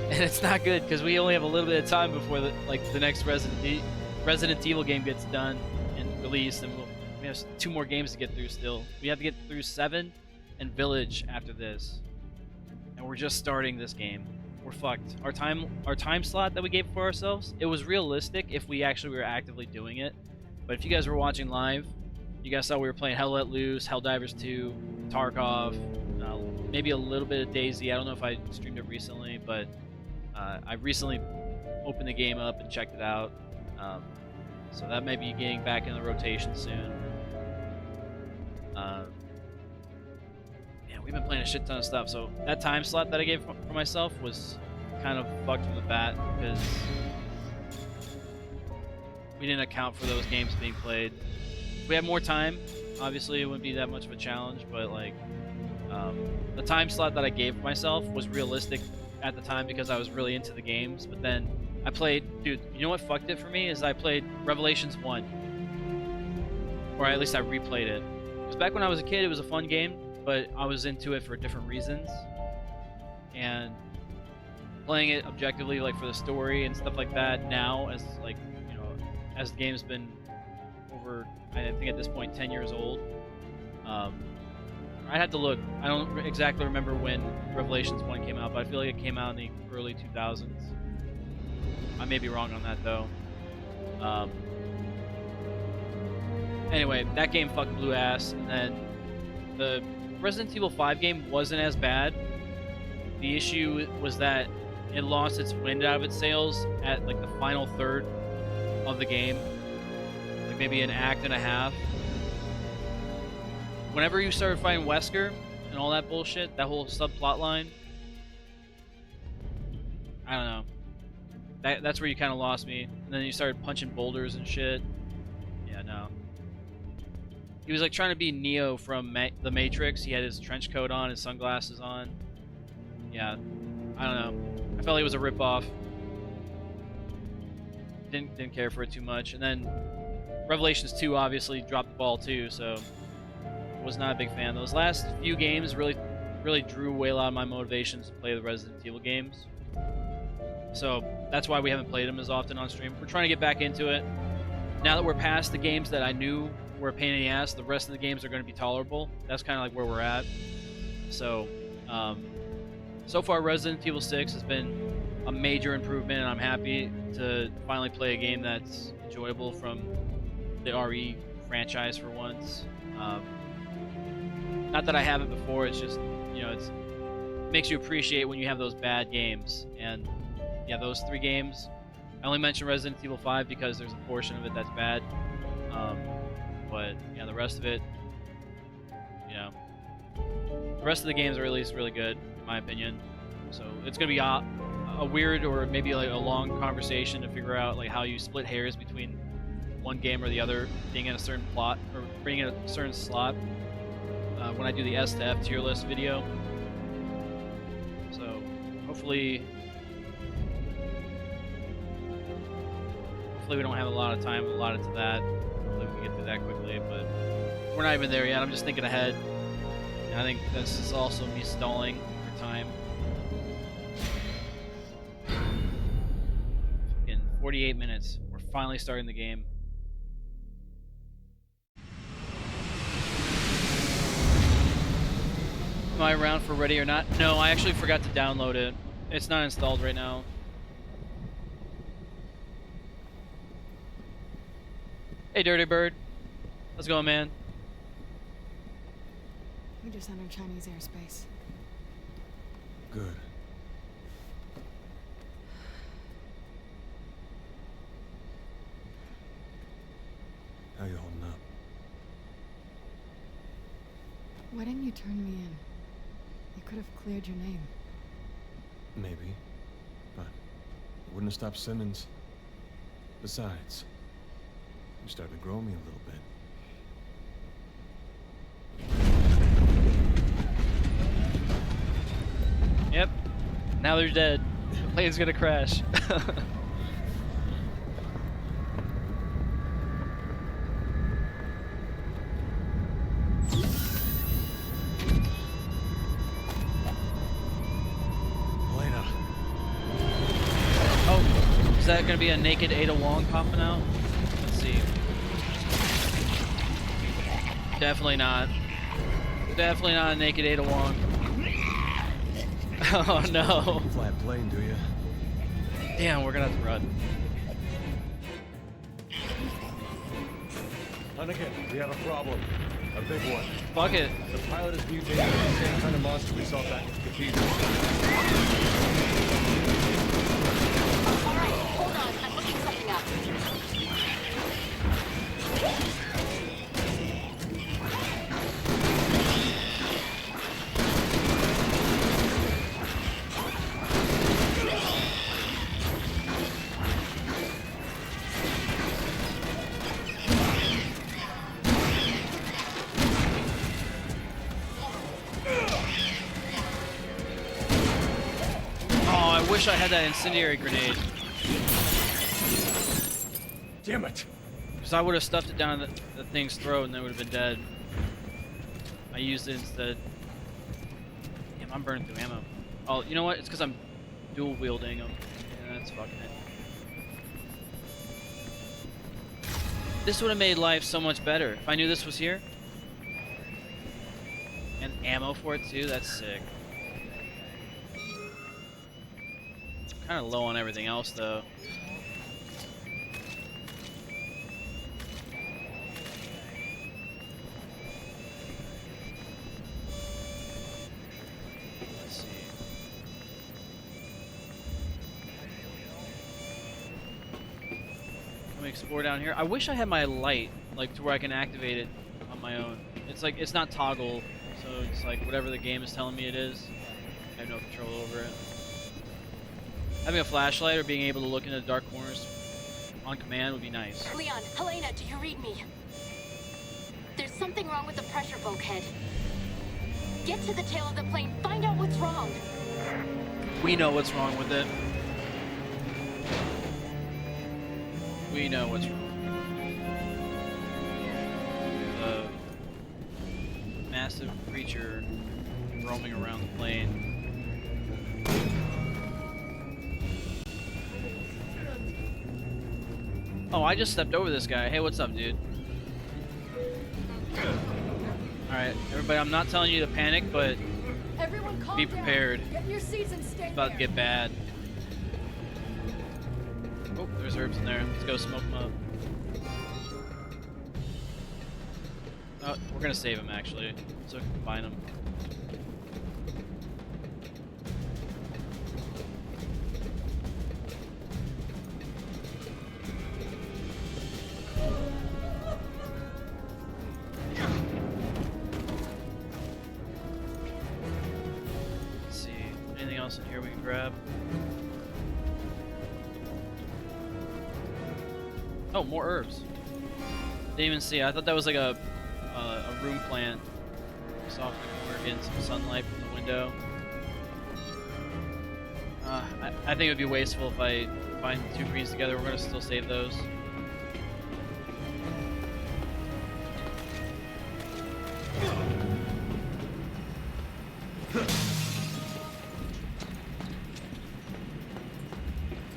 and it's not good because we only have a little bit of time before the next Resident Evil game gets done and released, and we have 2 more games to get through still. We have to get through 7 and Village after this, and we're just starting this game. We're fucked. Our time slot that we gave for ourselves, it was realistic if we actually were actively doing it. But if you guys were watching live, you guys saw we were playing Hell Let Loose, Helldivers 2, Tarkov, maybe a little bit of DayZ. I don't know if I streamed it recently, but I recently opened the game up and checked it out. So that may be getting back in the rotation soon. We've been playing a shit ton of stuff, so that time slot that I gave for myself was kind of fucked from the bat because we didn't account for those games being played. If we had more time, obviously it wouldn't be that much of a challenge, but like the time slot that I gave myself was realistic at the time because I was really into the games. But then I played, dude, you know what fucked it for me is I played Revelations 1, or at least I replayed it. Because back when I was a kid, it was a fun game, but I was into it for different reasons, and playing it objectively, like for the story and stuff like that. Now, as like as the game's been over, I think at this point 10 years old. I'd have to look. I don't exactly remember when Revelations 1 came out, but I feel like it came out in the early 2000s. I may be wrong on that though. Anyway, that game fucking blew ass, and then the Resident Evil 5 game wasn't as bad. The issue was that it lost its wind out of its sails at like the final third of the game, like maybe an act and a half. Whenever you started fighting Wesker and all that bullshit, that whole subplot line, I don't know. That's where you kind of lost me. And then you started punching boulders and shit. Yeah, no. He was like trying to be Neo from The Matrix. He had his trench coat on, his sunglasses on. Yeah, I don't know. I felt like it was a ripoff. Didn't care for it too much. And then Revelations 2 obviously dropped the ball too, so was not a big fan. Those last few games really drew away a lot of my motivations to play the Resident Evil games. So that's why we haven't played them as often on stream. We're trying to get back into it. Now that we're past the games that I knew were a pain in the ass, the rest of the games are going to be tolerable. That's kind of like where we're at. So, so far Resident Evil 6 has been a major improvement, and I'm happy to finally play a game that's enjoyable from the RE franchise for once. Not that I haven't before, it's just, you know, it makes you appreciate when you have those bad games. And yeah, those 3 games, I only mentioned Resident Evil 5 because there's a portion of it that's bad. But yeah, the rest of it, you know, the rest of the games are at least really good, in my opinion. So it's gonna be a weird or maybe like a long conversation to figure out like how you split hairs between one game or the other, being in a certain plot or being in a certain slot. When I do the S to F tier list video. So hopefully we don't have a lot of time allotted to that. Hopefully we can get through that quickly, but we're not even there yet. I'm just thinking ahead. And I think this is also me stalling for time. In 48 minutes, we're finally starting the game. Am I around for Ready or Not? No, I actually forgot to download it. It's not installed right now. Hey, Dirty Bird. How's it going, man? We just entered Chinese airspace. Good. How you holding up? Why didn't you turn me in? You could have cleared your name. Maybe. But it wouldn't have stopped Simmons. Besides, you started to grow me a little bit. Yep. Now they're dead. The plane's gonna crash. Elena. Oh, is that gonna be a naked Ada Wong popping out? Let's see. Definitely not. Definitely not a naked Ada Wong. Oh no. Fly a plane, do you? Damn, we're gonna have to run. Hunnigan, we have a problem. A big one. Fuck it. The pilot is mutated into the same kind of monster we saw back at the cathedral. Alright, hold on. I'm looking something up. I wish I had that incendiary grenade. Damn it! Because I would have stuffed it down the thing's throat and they would have been dead. I used it instead. Damn, I'm burning through ammo. Oh, you know what? It's because I'm dual wielding them. Yeah, that's fucking it. This would have made life so much better if I knew this was here. And ammo for it too, that's sick. Kind of low on everything else though. explore down here. I wish I had my light, like, to where I can activate it on my own. It's like, it's not toggle, so it's like whatever the game is telling me it is. I have no control over it. Having a flashlight or being able to look into dark corners on command would be nice. Leon, Helena, do you read me? There's something wrong with the pressure bulkhead. Get to the tail of the plane, find out what's wrong. We know what's wrong with it. We know what's wrong. A massive creature roaming around the plane. Oh, I just stepped over this guy. Hey, what's up, dude? Alright, everybody, I'm not telling you to panic, but Everyone calm be down. prepared. Get in your seats and stay It's about to there. get bad. Oh, there's herbs in there. Let's go smoke them up. Oh, we're gonna save him actually, so we can combine them. Let's see, anything else in here we can grab? Oh, more herbs. Didn't even see. I thought that was like a room plant. Just off in the corner, getting some sunlight from the window. I think it would be wasteful if I combine the two greens together. We're gonna still save those.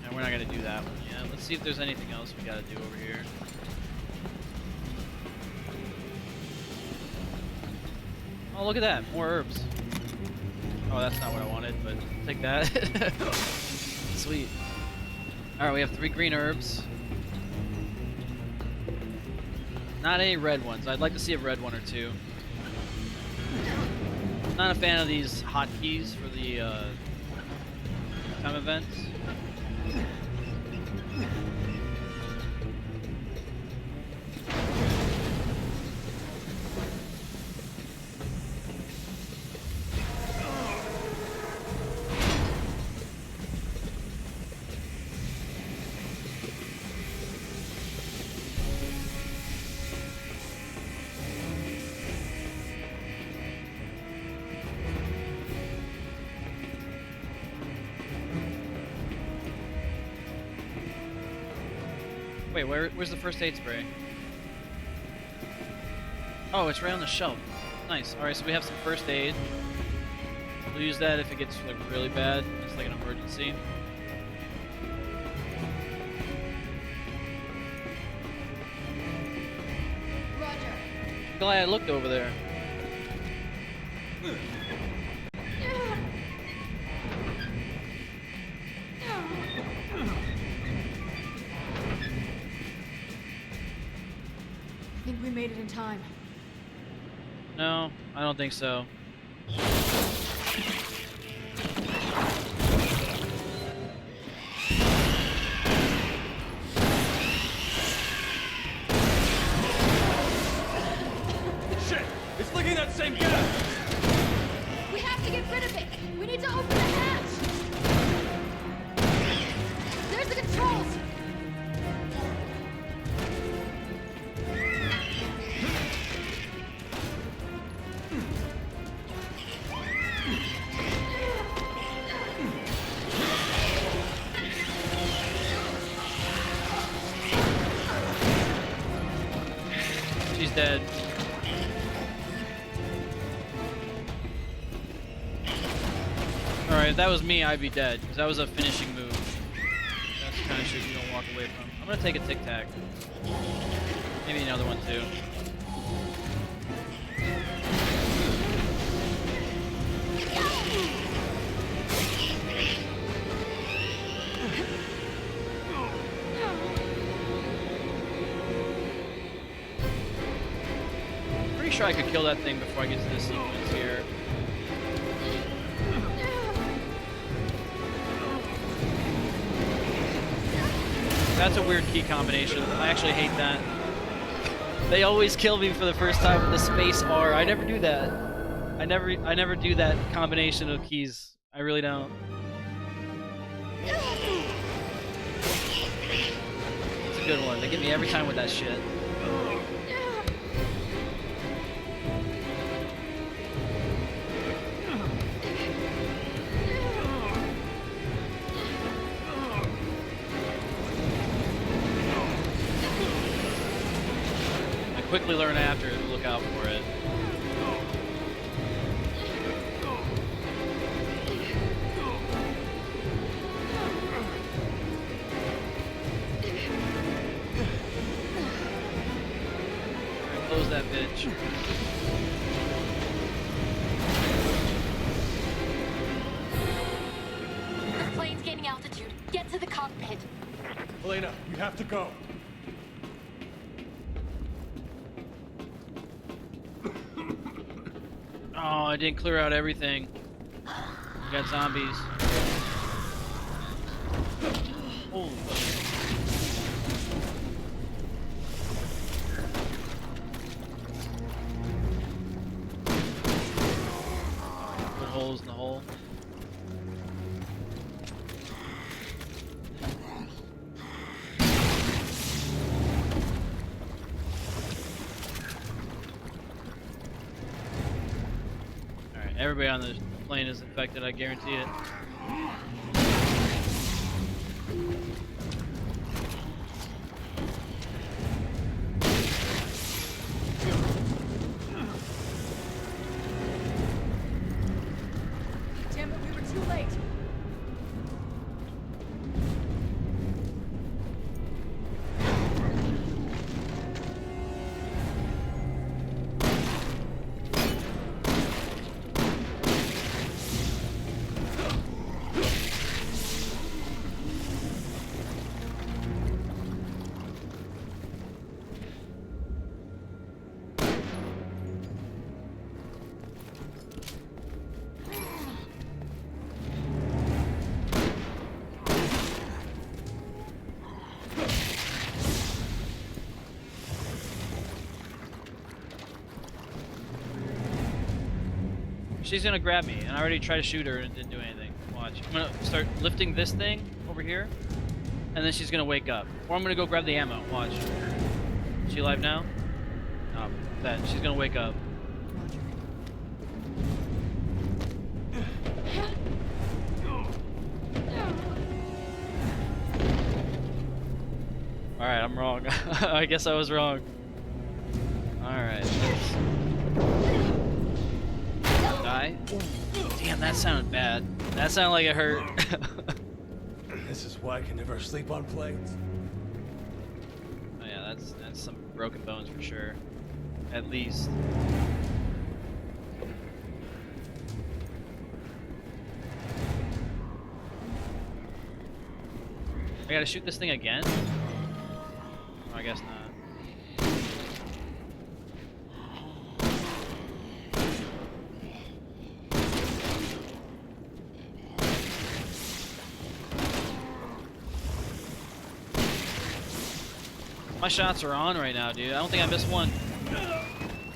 And we're not gonna do that one yet. Let's see if there's anything else we gotta do over here. Oh, look at that. More herbs. Oh, that's not what I wanted, but take that. Sweet. Alright, we have 3 green herbs. Not any red ones. I'd like to see a red one or two. Not a fan of these hotkeys for the time events. Wait, where's the first aid spray? Oh, it's right on the shelf. Nice. Alright, so we have some first aid. We'll use that if it gets like really bad. It's like an emergency. Roger. Glad I looked over there. I think we made it in time. No, I don't think so. Shit! It's leaking that same gas! We have to get rid of it. We need to open the hatch. There's the controls. She's dead. Alright, if that was me, I'd be dead. Because that was a finishing move. That's the kind of shit you don't walk away from. I'm gonna take a Tic Tac. Maybe another one too. Pretty sure I could kill that thing before I get to this sequence here. That's a weird key combination. I actually hate that. They always kill me for the first time with the space R. I never do that. I never do that combination of keys. I really don't. It's a good one. They get me every time with that shit. I quickly learn after to look out for it. Close that bitch. The plane's gaining altitude. Get to the cockpit. Elena, you have to go. Oh, I didn't clear out everything. We got zombies. Holy shit. Put holes in the hole. Alright, everybody on the plane is infected, I guarantee it. Damn it, we were too late. She's gonna grab me, and I already tried to shoot her and it didn't do anything. Watch. I'm gonna start lifting this thing over here, and then she's gonna wake up. Or I'm gonna go grab the ammo. Watch. Is she alive now? No, bet. She's gonna wake up. Alright, I'm wrong. I guess I was wrong. Alright. Die. Damn, that sounded bad. That sounded like it hurt. This is why I can never sleep on planes. Oh yeah, that's some broken bones for sure. At least. I gotta shoot this thing again? Oh, I guess not. My shots are on right now, dude. I don't think I missed one.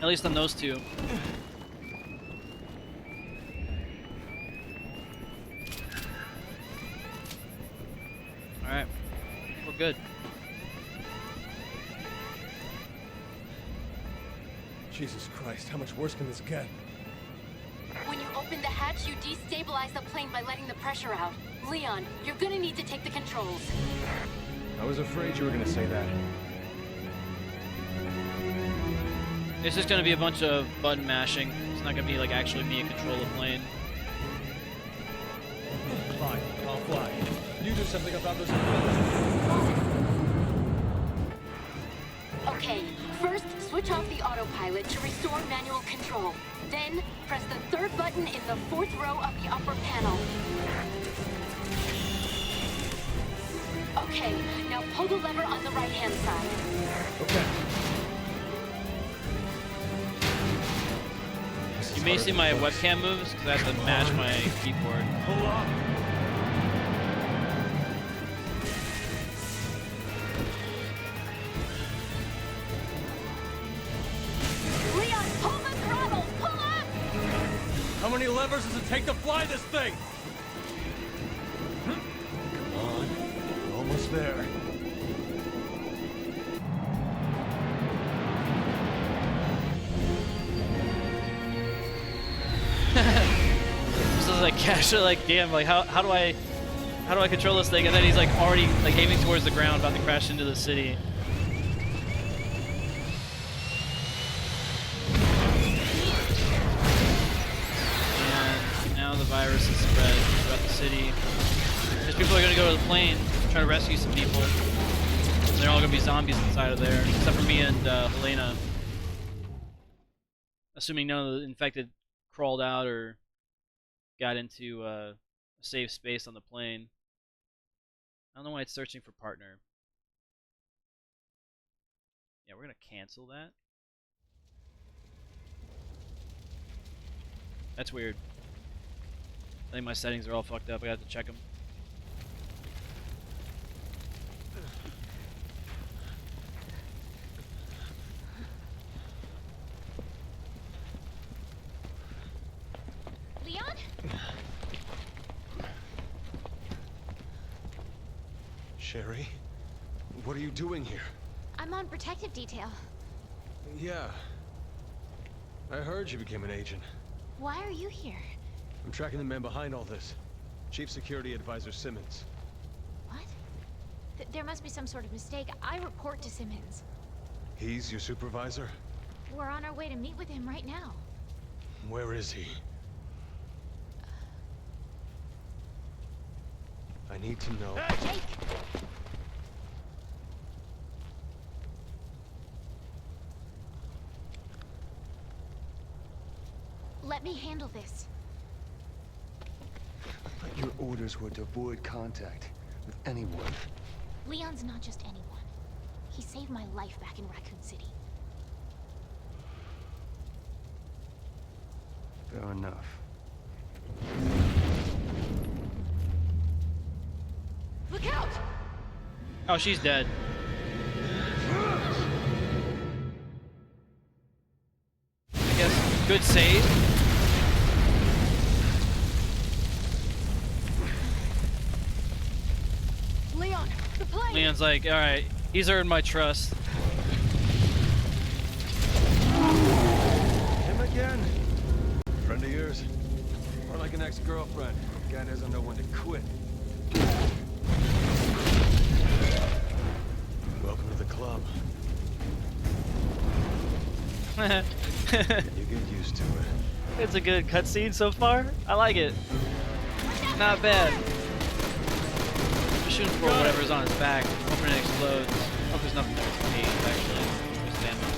At least on those two. Alright. We're good. Jesus Christ, how much worse can this get? When you open the hatch, you destabilize the plane by letting the pressure out. Leon, you're gonna need to take the controls. I was afraid you were gonna say that. It's just gonna be a bunch of button mashing. It's not gonna be like actually me in control of the plane. Fine, I'll fly. You do something about those. Okay, first switch off the autopilot to restore manual control. Then press the third button in the fourth row of the upper panel. Okay, now pull the lever on the right-hand side. Okay. You may see my webcam moves because I have to match my keyboard. Pull up. many levers does it take to fly this thing? Come on. We're almost there. This is like Cash, like damn, like how do I control this thing? And then he's like already like aiming towards the ground, about to crash into the city. And now the virus is spread throughout the city. Because people are gonna go to the plane, try to rescue some people. And they're all gonna be zombies inside of there, except for me and Helena. Assuming none of the infected crawled out or got into a safe space on the plane. I don't know why it's searching for partner. Yeah, we're gonna cancel that. That's weird. I think my settings are all fucked up. I got to check them. Leon? Sherry? What are you doing here? I'm on protective detail. Yeah. I heard you became an agent. Why are you here? I'm tracking the man behind all this. Chief Security Advisor Simmons. What? There must be some sort of mistake. I report to Simmons. He's your supervisor? We're on our way to meet with him right now. Where is he? I need to know. Jake! Let me handle this. Your orders were to avoid contact with anyone. Leon's not just anyone. He saved my life back in Raccoon City. Fair enough. Look out! Oh, she's dead. I guess good save. Leon, the plane! Leon's like, all right, he's earned my trust. Him again? Friend of yours? Or like an ex-girlfriend? Guy doesn't know when to quit. Welcome to the club. You get used to it. It's a good cutscene so far. I like it. Not bad. Just shooting for whatever's on his back, hoping it explodes. Hope there's nothing there for me, actually. Just ammo.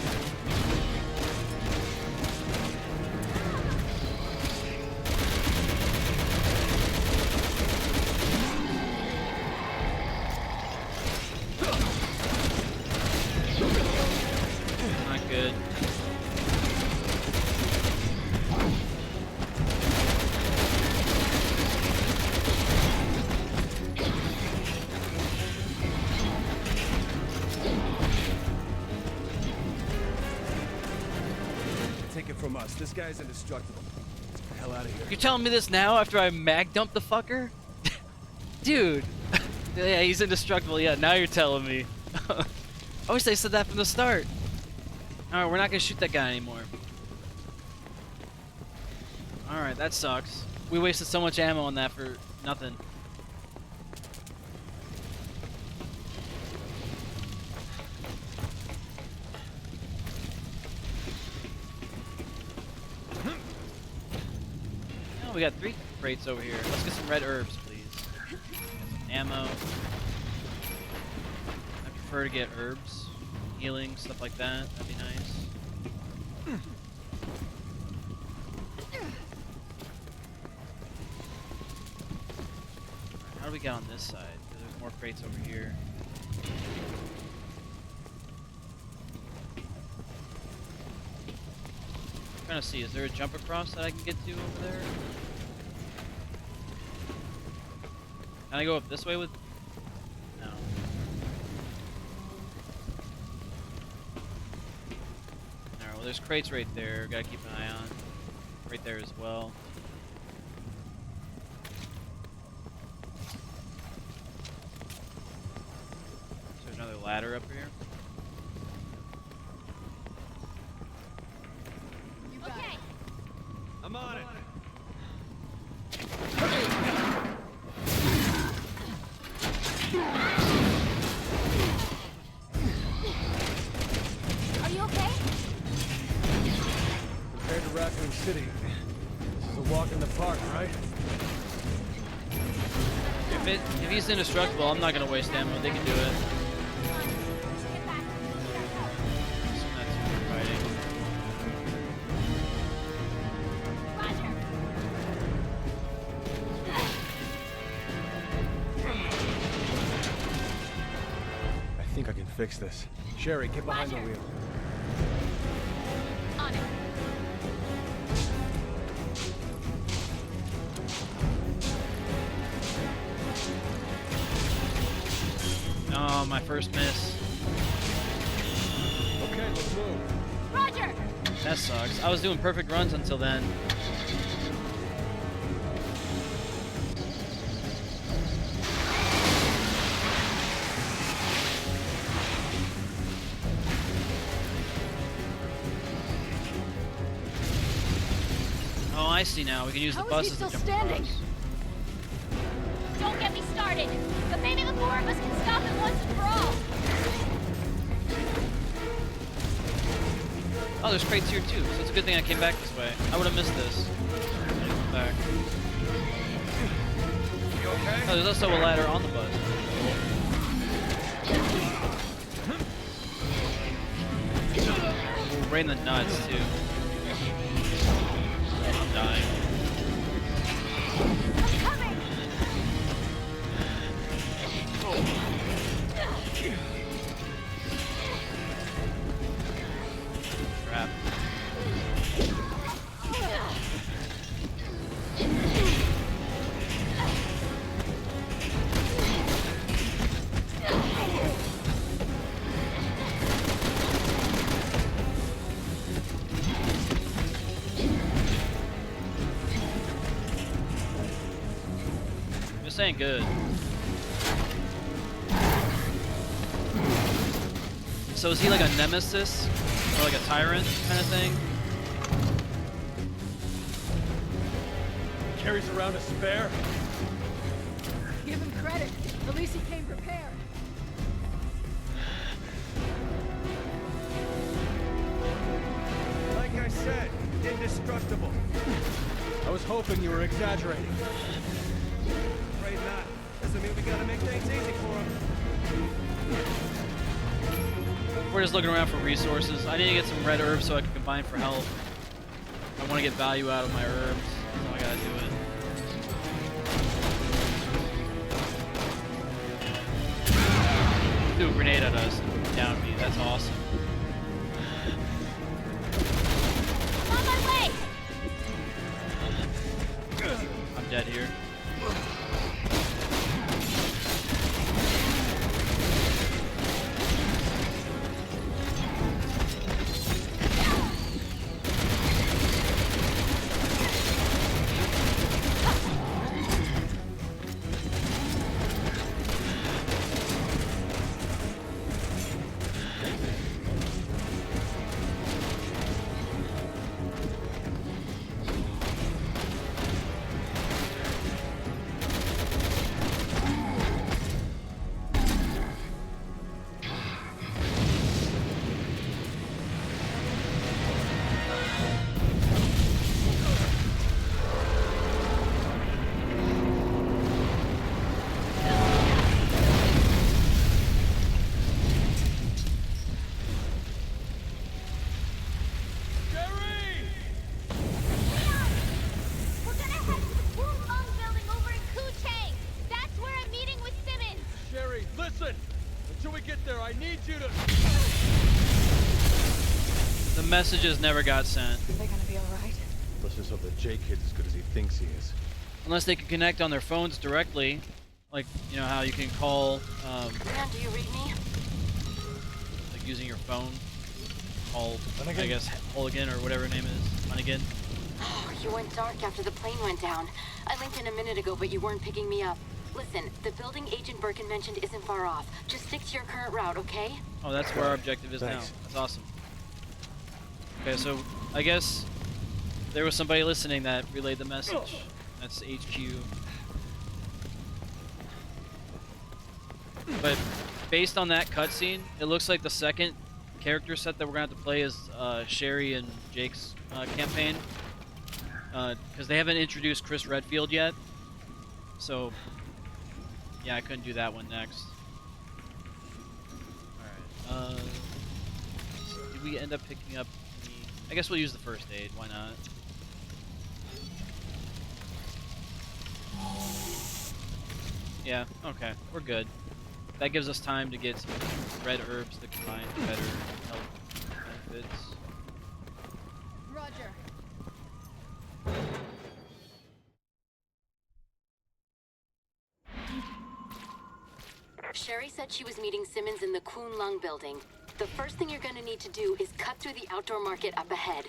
Not good. Take it from us. This guy's indestructible. Let's get the hell out of here. You're telling me this now after I mag dumped the fucker? Dude. Yeah, he's indestructible. Yeah, now you're telling me. I wish they said that from the start. Alright, we're not gonna shoot that guy anymore. Alright, that sucks. We wasted so much ammo on that for nothing. Oh, we got 3 crates over here. Let's get some red herbs, please. Get some ammo. I prefer to get herbs, healing, stuff like that. That'd be nice. How do we get on this side? 'Cause there's more crates over here. I'm trying to see, is there a jump across that I can get to over there? Can I go up this way with... No. Alright, well there's crates right there, gotta keep an eye on. Right there as well. ladder up here. Okay. I'm on it. Are you okay? Compared to Raccoon City, this is a walk in the park, right? If he's indestructible, I'm not gonna waste ammo. They can do it. Get back. So that's who we're fighting. Roger. I think I can fix this. Sherry, get behind the Roger. wheel. On it. Oh, my first miss. Okay, let's move. Roger. That sucks. I was doing perfect runs until then. Oh, I see now. We can use the How is he buses to still jump standing? across. Don't get me started. But maybe the four of us can stop it once and for all. Oh, there's crates here too, so it's a good thing I came back this way. I would have missed this. Back. You okay? Oh, there's also a ladder on the bus. Ooh, right in the nuts too. I'm dying. I'm coming. Crap. This ain't good. So is he like a nemesis? Or like a tyrant kind of thing? Carries around a spare. Give him credit. At least he came prepared. Like I said, indestructible. I was hoping you were exaggerating. Afraid not. Doesn't mean we gotta make things easy for him. We're just looking around for resources. I need to get some red herbs so I can combine for health. I want to get value out of my herbs, so I gotta do it. Threw a grenade at us and downed me. That's awesome. I'm on my way. I'm dead here. We're gonna head to the Wu Lung building over in Kuchang. That's where I'm meeting with Simmons. Sherry, listen! Until we get there, I need you to... The messages never got sent. Are they gonna be alright? Let's just hope that Jake kid's as good as he thinks he is. Unless they can connect on their phones directly. Like, you know how you can call, Man, do you read me? like using your phone. Call, I Hunnigan? guess, Hooligan or whatever her name is. Hunnigan. Oh, you went dark after the plane went down. I linked in a minute ago, but you weren't picking me up. Listen, the building Agent Birkin mentioned isn't far off. Just stick to your current route, okay? Oh, that's where our objective is Thanks. now. That's awesome. Okay, so I guess there was somebody listening that relayed the message. That's HQ. But based on that cutscene, it looks like the second character set that we're gonna have to play is Sherry and Jake's campaign, because they haven't introduced Chris Redfield yet. So yeah, I couldn't do that one next. All right. So did we end up picking up any? I guess we'll use the first aid. Why not? Yeah. Okay. We're good. That gives us time to get some red herbs to combine better health benefits. Roger. Sherry said she was meeting Simmons in the Kun Lung building. The first thing you're gonna need to do is cut through the outdoor market up ahead.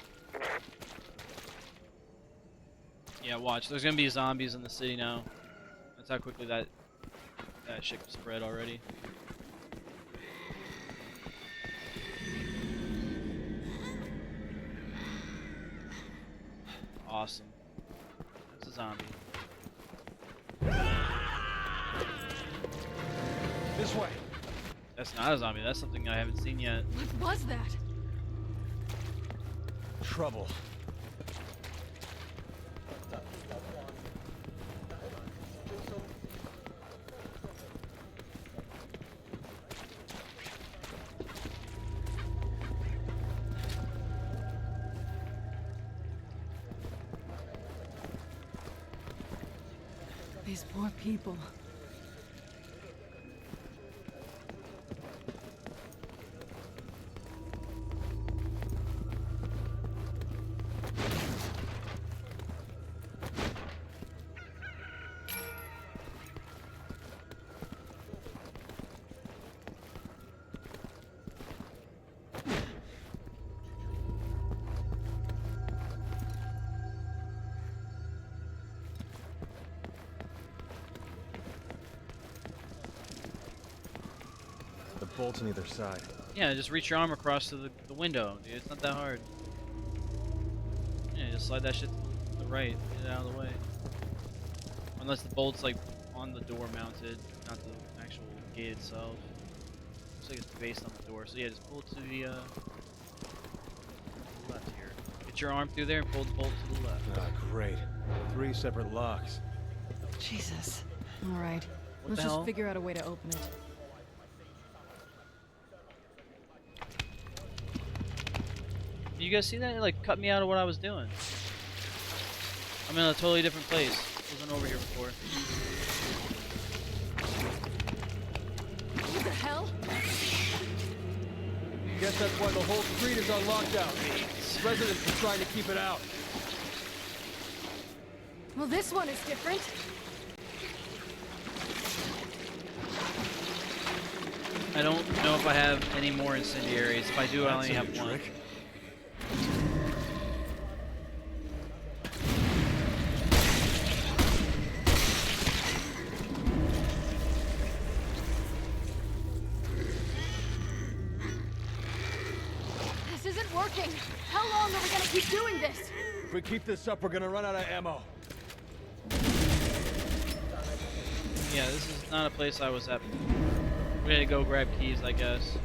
Yeah, watch. There's gonna be zombies in the city now. That's how quickly that shit spread already. Awesome. That's a zombie. This way. That's not a zombie. That's something I haven't seen yet. What was that? Trouble. These poor people. The bolts on either side. Yeah, just reach your arm across to the window, dude. It's not that hard. Yeah, just slide that shit to the right. Get it out of the way. Unless the bolt's like on the door mounted, not the actual gate itself. Looks like it's based on the door. So yeah, just pull it to the left here. Get your arm through there and pull the bolt to the left. Ah, great. 3 separate locks. Jesus. All right. What Let's the just hell? figure out a way to open it. You guys see that? It like cut me out of what I was doing. I'm in a totally different place. Wasn't over here before. What the hell? Guess that's why the whole street is on lockdown. Residents are trying to keep it out. Well, this one is different. I don't know if I have any more incendiaries. If I do, I only That's a have new one. trick. This isn't working. How long are we gonna keep doing this? If we keep this up, we're gonna run out of ammo. Yeah, this is not a place I was at. We had to go grab keys, I guess.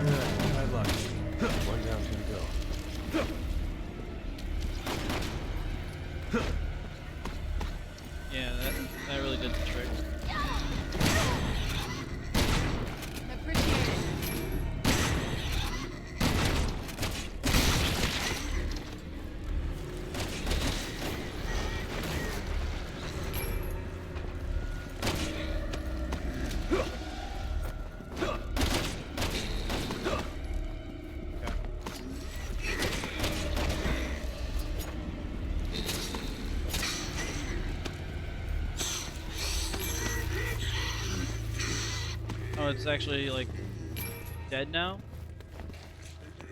Yeah, bad luck. One down, 2 to go. Yeah, that really did the trick. That bridge Oh, it's actually like dead now?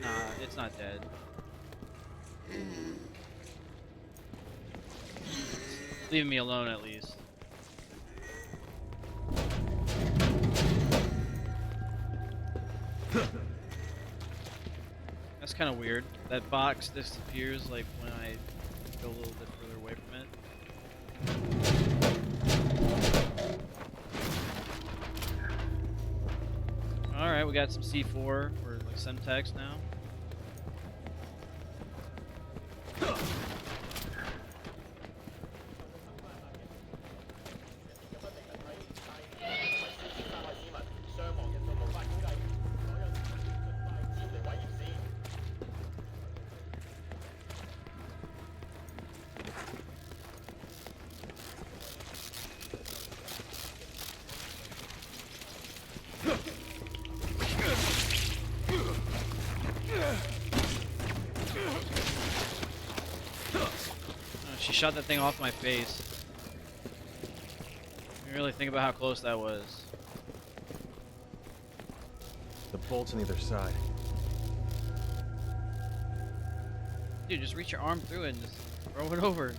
Nah, it's not dead. Leave me alone at least. That's kind of weird. That box disappears like when I go a little bit further away from it. Alright, we got some C4 or like Semtex now. She shot that thing off my face. I really think about how close that was. The bolts on either side. Dude, just reach your arm through it and just throw it over.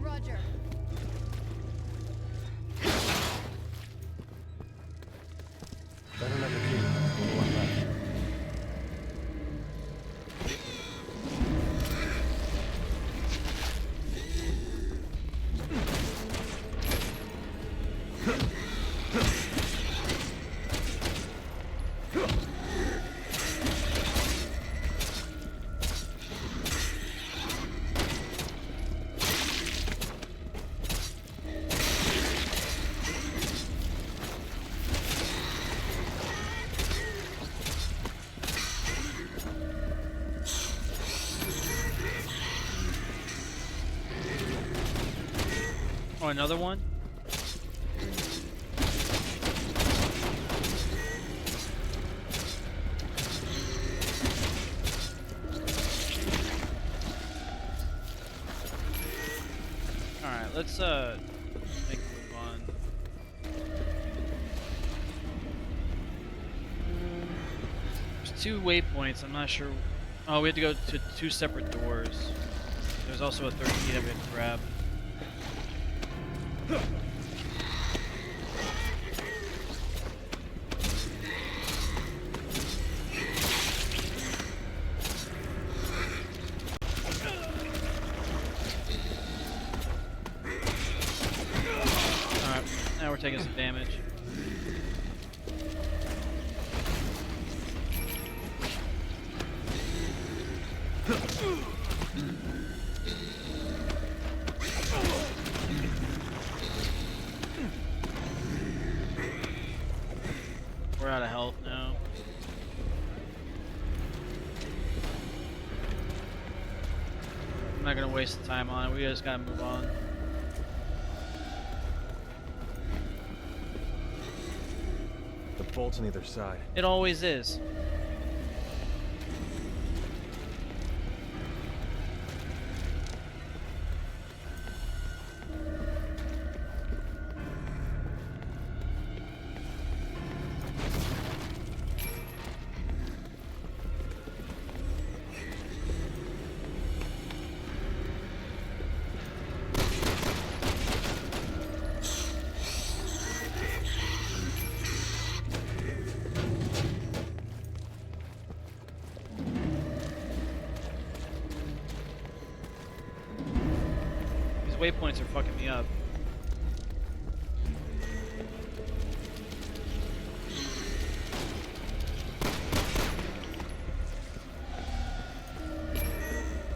Roger. I don't have the key. Only one left. Oh, another one? Alright, let's make a move on. There's 2 waypoints, I'm not sure. Oh, we have to go to 2 separate doors. There's also a third key that we have to grab. Alright, now we're taking some damage. We're out of health now. I'm not gonna waste the time on it. We just gotta move on. The bolts on either side. It always is. Waypoints are fucking me up.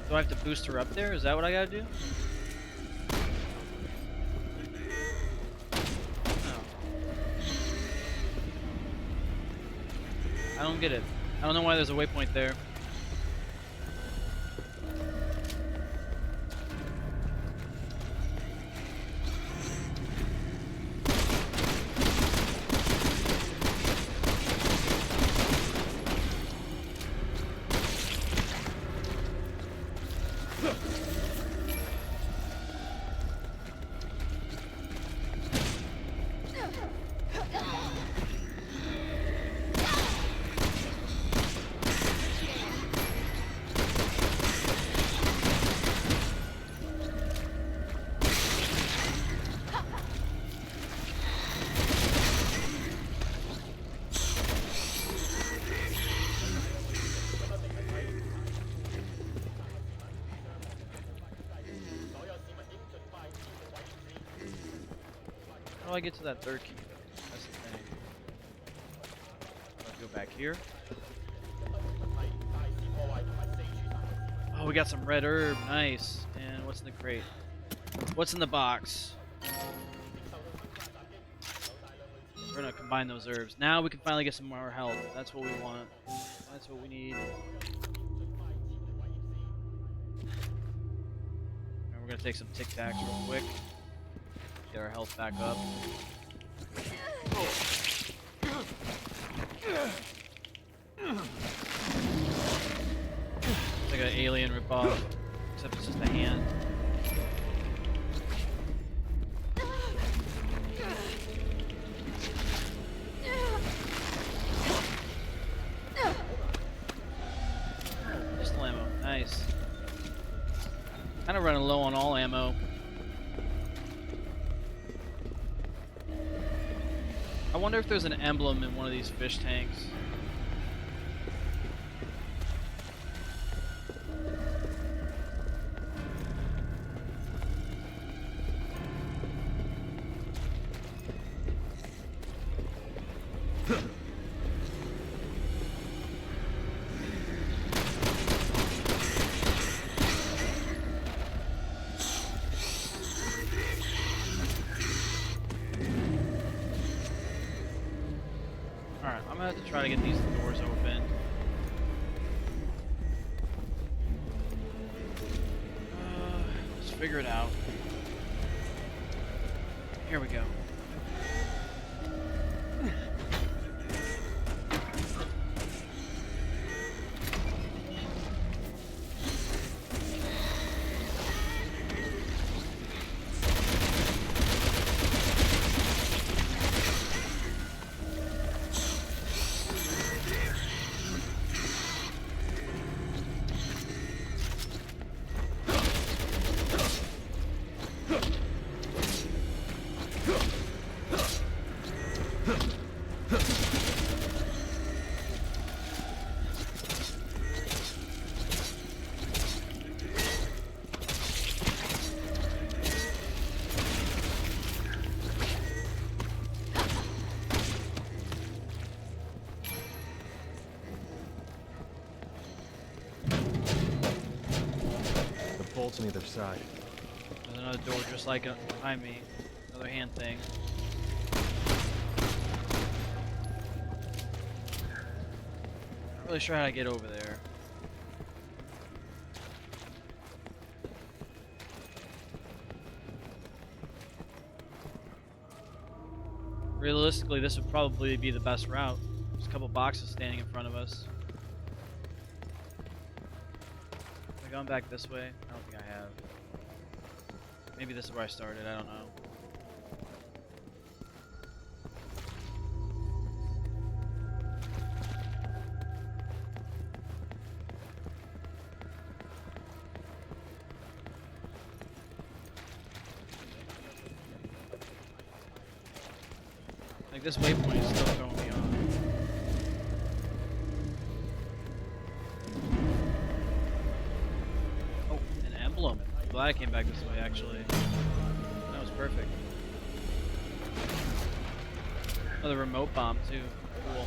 Do I have to boost her up there? Is that what I gotta do? No. I don't get it. I don't know why there's a waypoint there. How do I get to that third key though? That's the thing. Let's go back here. Oh, we got some red herb. Nice. And what's in the crate? What's in the box? We're gonna combine those herbs. Now we can finally get some more health. That's what we want. That's what we need. And we're gonna take some Tic Tacs real quick. Get our health back up. It's like an alien ripoff, except it's just a hand. Pistol ammo, nice. Kind of running low on all ammo. I wonder if there's an emblem in one of these fish tanks. Alright, I'm gonna have to try to get these doors open. Let's figure it out. Here we go. Bolts on either side. There's another door just like it behind me. Another hand thing. Not really sure how to get over there. Realistically, this would probably be the best route. There's a couple boxes standing in front of us. Am I going back this way? I don't think I have. Maybe this is where I started, I don't know. Like this waypoint is still going me on. Oh, an emblem. I'm glad I came back this way actually. That was perfect. Another remote bomb too. Cool.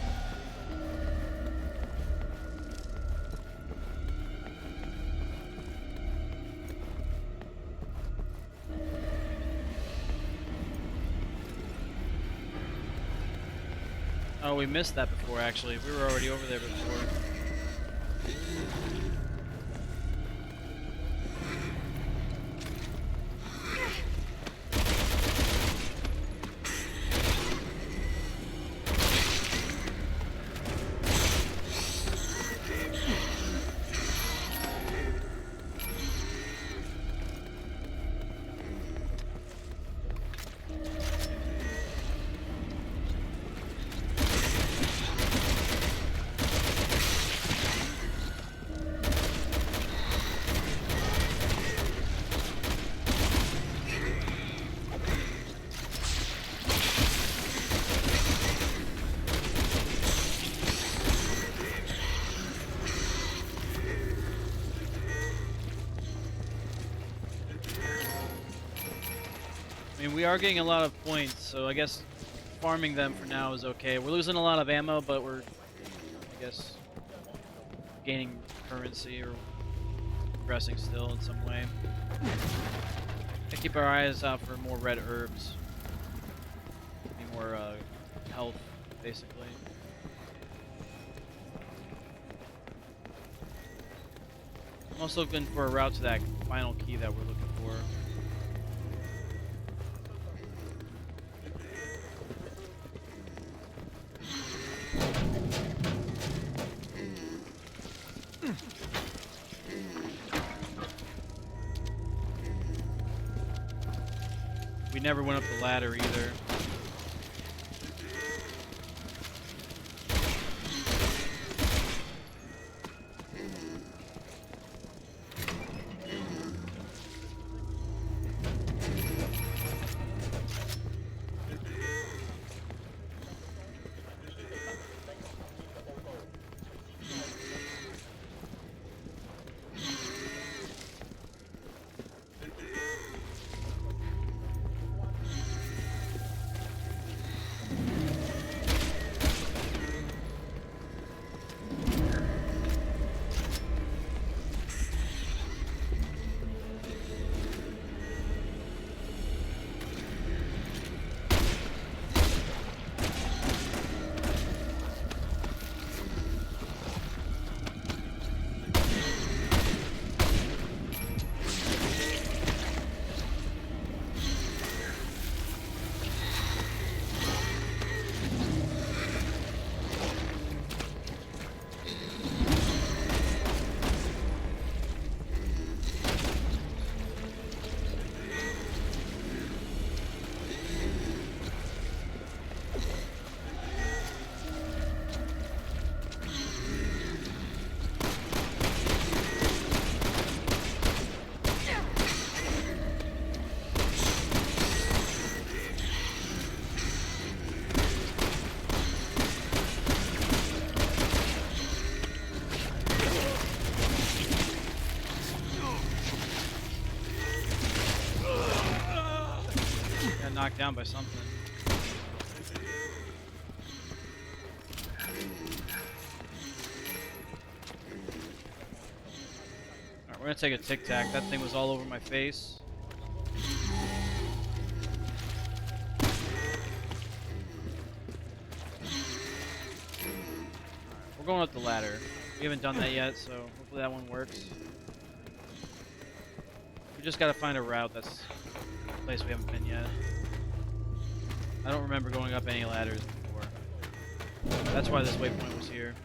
Oh, we missed that before actually. We were already over there before. mean, we are getting a lot of points, so I guess farming them for now is okay. We're losing a lot of ammo, but we're, I guess, gaining currency or progressing still in some way. I keep our eyes out for more red herbs. Need more health, basically. I'm also looking for a route to that final key that we're looking for. We never went up the ladder either. Knocked down by something. Alright, we're gonna take a tic tac. That thing was all over my face. We're going up the ladder. We haven't done that yet, so hopefully that one works. We just gotta find a route that's a place we haven't been yet. I don't remember going up any ladders before. That's why this waypoint was here.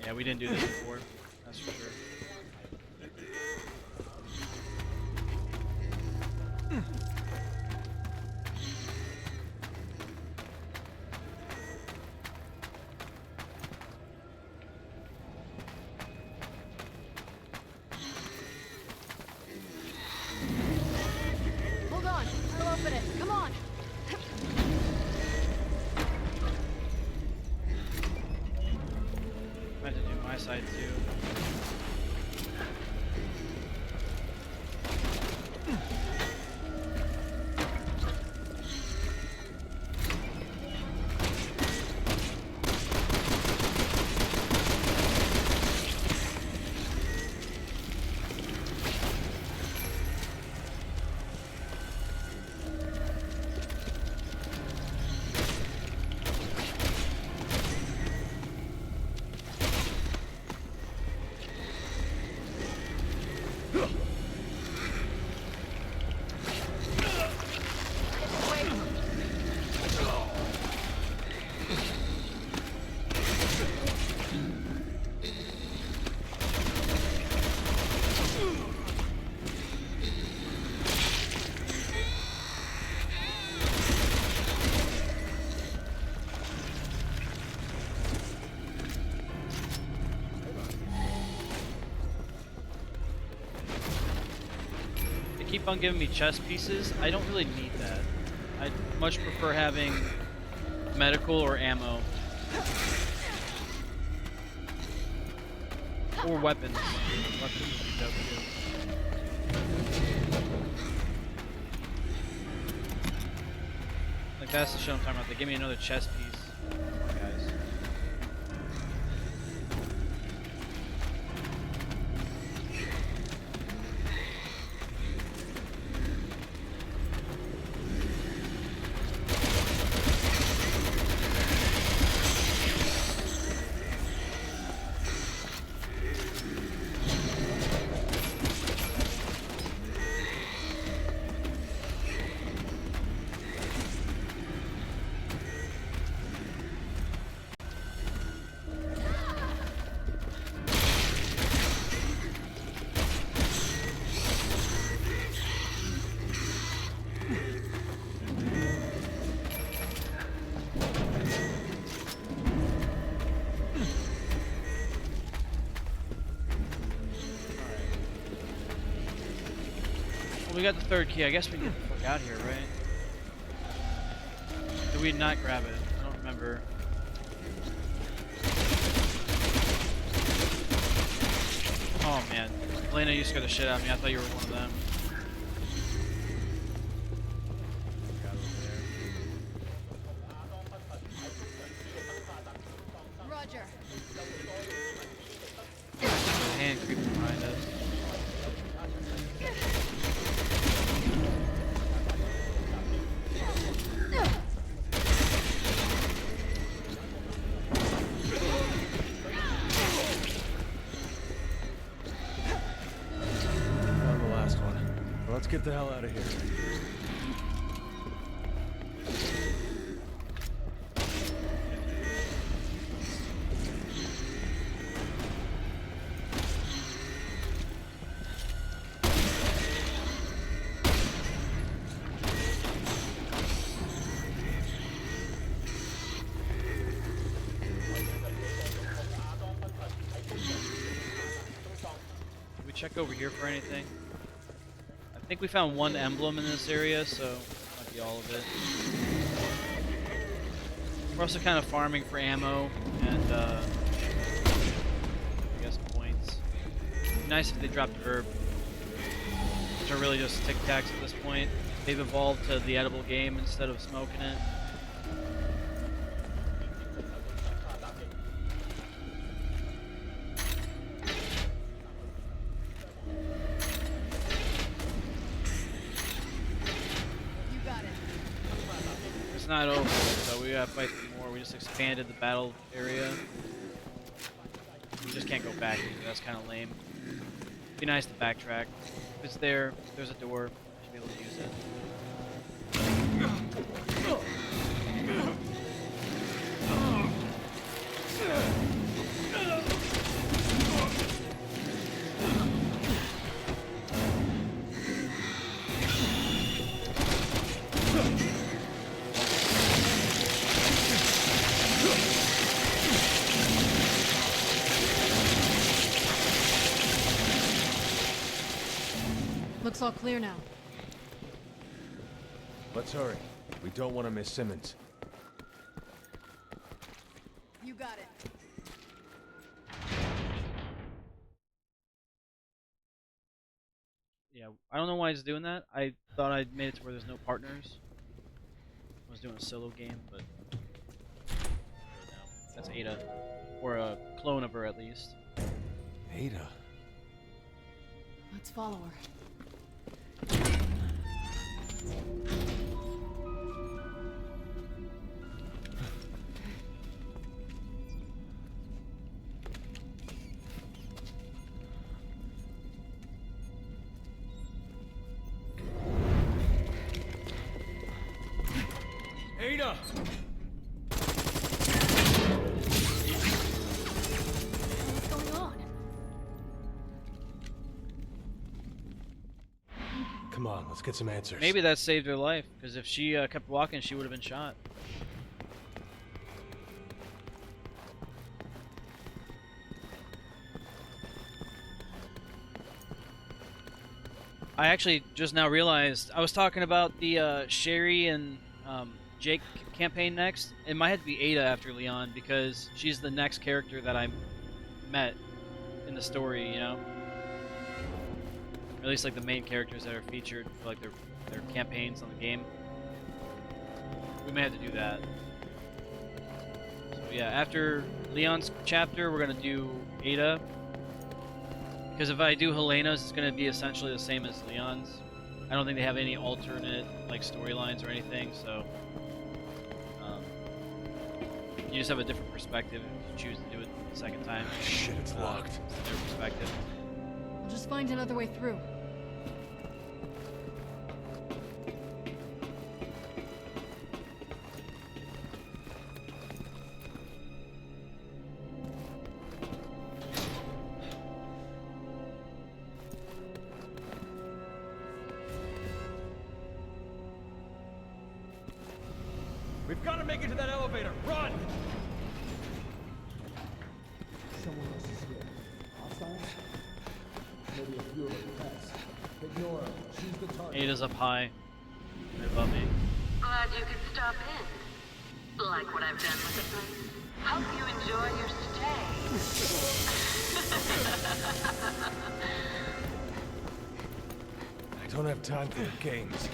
Yeah, we didn't do this before. That's for sure. Hold on. I'll open it. Come on. I had to do my side too. Keep on giving me chest pieces. I don't really need that. I'd much prefer having medical or ammo. Or weapons. Weapons would be dope too. that's the shit I'm talking about. They gave me another chess piece. Guys. Well, we got the third key. I guess we can get the fuck out here, right? Did we not grab it? I don't remember. Oh man, Elena, you scared the shit out of me. I thought you were one of them. Roger. Hand creeping behind us. On the last one. Well, let's get the hell out of here. Did we check over here for anything? I think we found one emblem in this area, so might be all of it. We're also kind of farming for ammo and I guess points. It'd be nice if they dropped herb, which are really just Tic Tacs at this point. They've evolved to the edible game instead of smoking it. You got it. It's not over, so we gotta fight some more. We just expanded the battle area. We just can't go back either. That's kind of lame. Be nice to backtrack. If it's there, there's a door. Should be able to use it. Looks all clear now. Let's hurry. We don't want to miss Simmons. You got it. Yeah, I don't know why he's doing that. I thought I made it to where there's no partners. I was doing a solo game, but that's Ada, or a clone of her at least. Ada. Let's follow her. Ada! What's going on? Come on, let's get some answers. Maybe that saved her life, because if she kept walking, she would have been shot. I actually just now realized I was talking about the Sherry and Jake campaign next. It might have to be Ada after Leon because she's the next character that I met in the story, you know? Or at least like the main characters that are featured for like their campaigns on the game. we may have to do that. So yeah, after Leon's chapter, we're gonna do Ada. Because if I do Helena's, it's gonna be essentially the same as Leon's. I don't think they have any alternate like storylines or anything, so you just have a different perspective if you choose to do it the second time. Shit, it's locked. It's their perspective. We'll just find another way through. We've got to make it to that elevator. Run! Someone else is here. Hostiles? Maybe a few of the pets. Ignore her. She's the target. Ada's up high, right above me. Glad you could stop in. Like what I've done with the place. Hope you enjoy your stay. I don't have time for the games.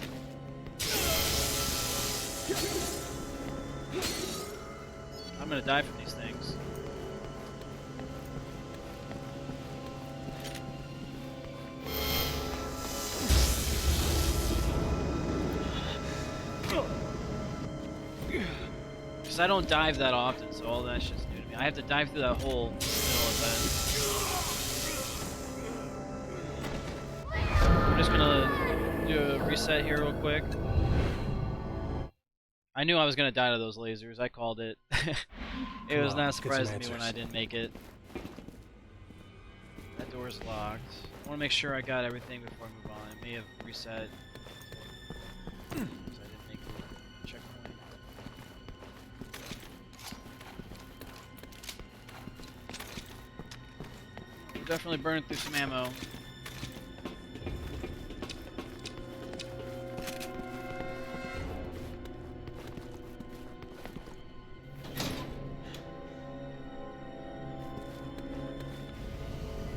I'm gonna die from these things. Because I don't dive that often, so all that shit's new to me. I have to dive through that hole in the middle of that. I'm just gonna do a reset here real quick. I knew I was gonna die to those lasers. I called it. It was not surprising me when I didn't make it. That door's locked. I want to make sure I got everything before I move on. I may have reset. Because I didn't make the checkpoint. We're definitely burning through some ammo.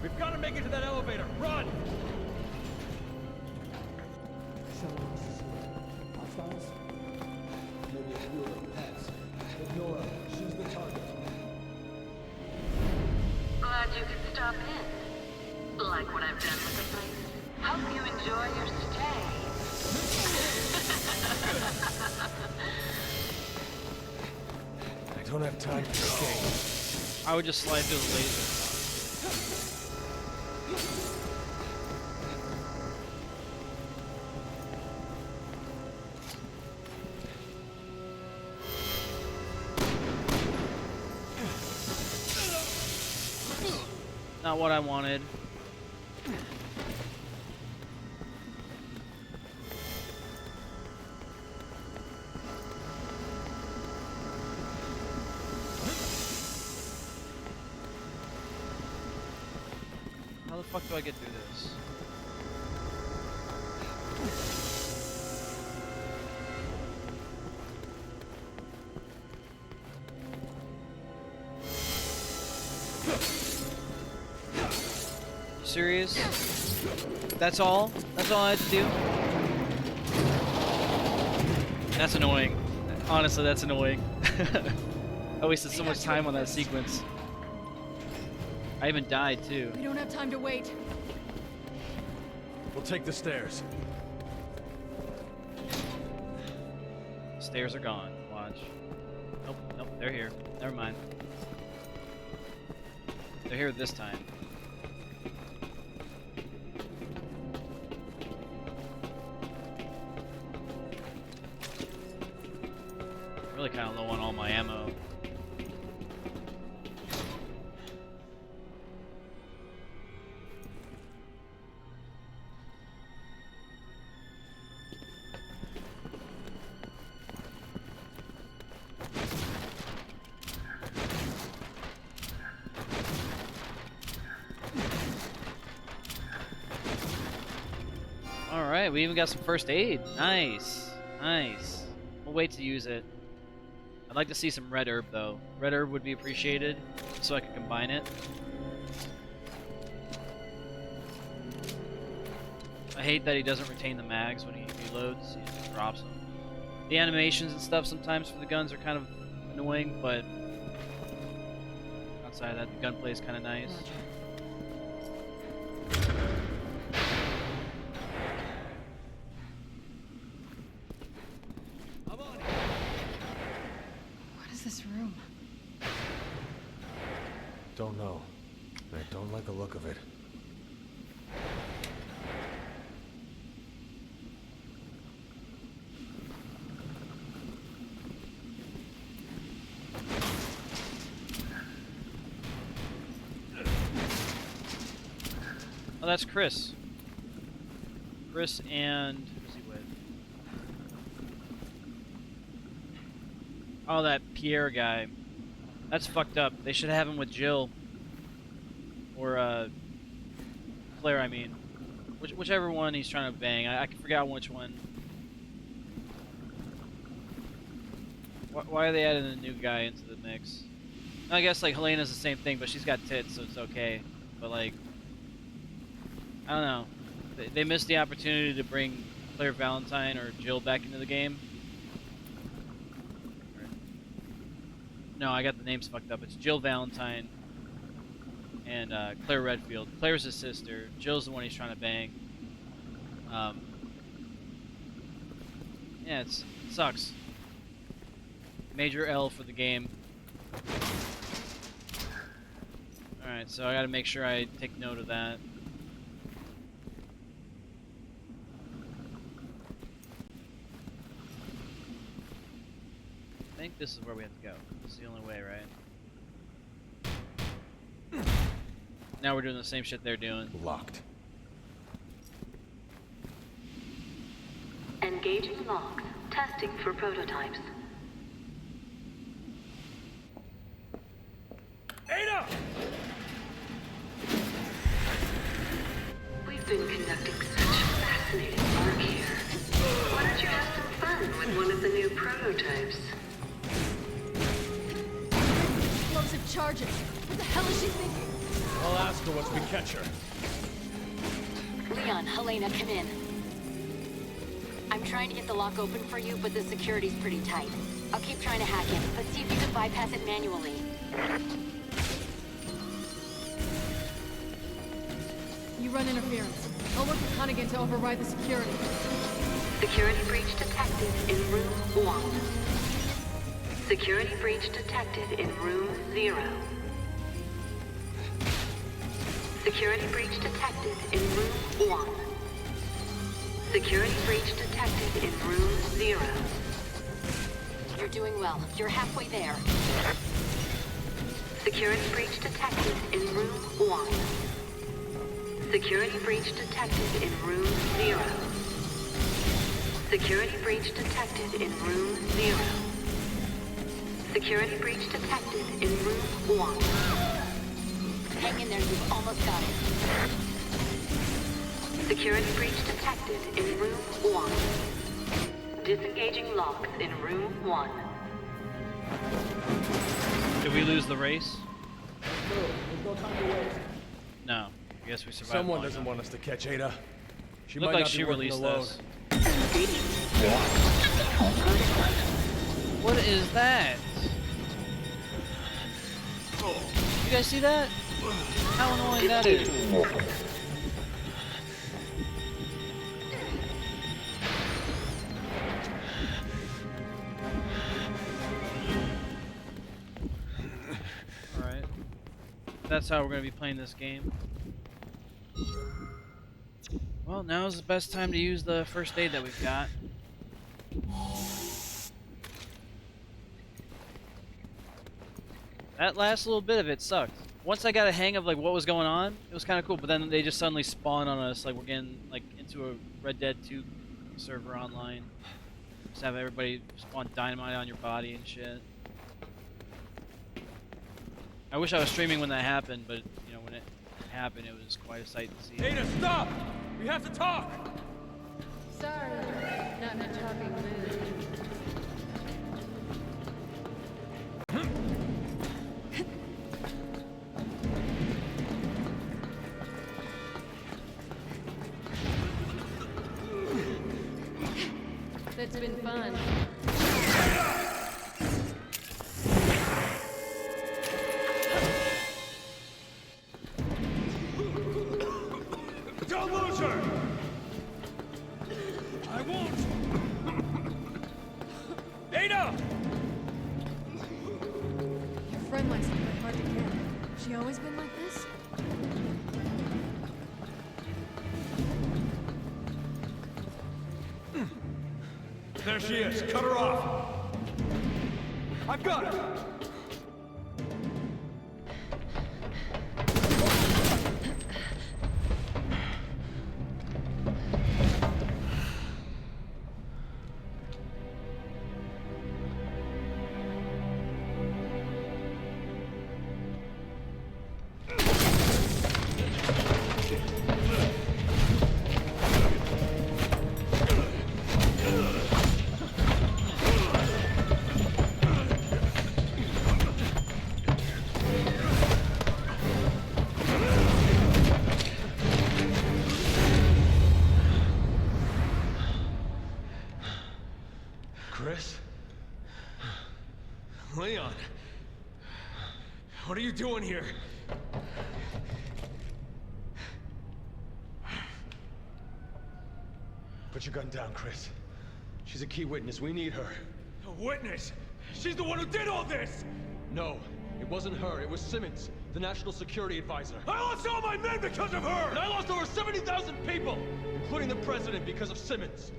We've got to make it to that elevator. Run! Someone else is here. Hostiles? Maybe a few of the pets. Ignore her. She's the target. Glad you could stop in. Like what I've done with the place. Hope you enjoy your stay. I don't have time for the games. I would just slide through the laser. Not what I wanted. How the fuck do I get through this? Serious? That's all? That's all I had to do? That's annoying. Honestly, that's annoying. I wasted so much time on that sequence. I even died too. We don't have time to wait. We'll take the stairs. Stairs are gone. Watch. Nope, nope, they're here. Never mind. They're here this time. Really kind of low on all my ammo. Alright, we even got some first aid. Nice. Nice. We'll wait to use it. I'd like to see some red herb though. Red herb would be appreciated, so I can combine it. I hate that he doesn't retain the mags when he reloads, he just drops them. The animations and stuff sometimes for the guns are kind of annoying, but outside of that, the gunplay is kind of nice. What is this room? Don't know. I don't like the look of it. Oh, that's Chris. Chris and who's he with? Oh, that Pierre guy. That's fucked up. They should have him with Jill. Or, Claire, I mean. Whichever one he's trying to bang. I can forget which one. Why are they adding a new guy into the mix? I guess, like, Helena's the same thing, but she's got tits, so it's okay. But, like, I don't know. They missed the opportunity to bring Claire Valentine or Jill back into the game. No, I got the names fucked up. It's Jill Valentine and Claire Redfield. Claire's his sister. Jill's the one he's trying to bang. Yeah, it sucks. Major L for the game. Alright, so I gotta make sure I take note of that. I think this is where we have to go. This is the only way, right? Now we're doing the same shit they're doing. Locked. Engaging logs. Testing for prototypes. Ada! We've been conducting such fascinating work here. Why don't you have some fun with one of the new prototypes? Explosive charges. What the hell is she thinking? I'll ask her once we catch her. Leon, Helena, come in. I'm trying to get the lock open for you, but the security's pretty tight. I'll keep trying to hack it, but see if you can bypass it manually. You run interference. I'll work with Hunnigan to override the security. Security breach detected in room 1. Security breach detected in room 0. Security breach detected in room 1. Security breach detected in room 0. You're doing well. You're halfway there. Security breach detected in room 1. Security breach detected in room 0. Security breach detected in room 0. Security breach detected in room 1. Hang in there, you've almost got it. Security breach detected in room 1. Disengaging locks in room 1. Did we lose the race? There's no time to waste. No. I guess we survived. Someone long doesn't enough. want us to catch Ada. She Looked might like not be she working released alone. this. What is that? You guys see that? How annoying that is. Alright. That's how we're going to be playing this game. Well, now's the best time to use the first aid that we've got. That last little bit of it sucked. Once I got a hang of like what was going on, it was kind of cool. But then they just suddenly spawn on us, like we're getting like into a Red Dead 2 server online. Just have everybody spawn dynamite on your body and shit. I wish I was streaming when that happened, but you know when it happened, it was quite a sight to see. Ada, stop! We have to talk! Sorry, not in a talking mood. That's been fun. I won't! Ada! Your friend likes to play hard to get. She always been like this? There she is. Cut her off. I've got her. Chris? Leon. What are you doing here? Put your gun down, Chris. She's a key witness. We need her. A witness? She's the one who did all this! No, it wasn't her. It was Simmons, the National Security Advisor. I lost all my men because of her! And I lost over 70,000 people, including the president, because of Simmons.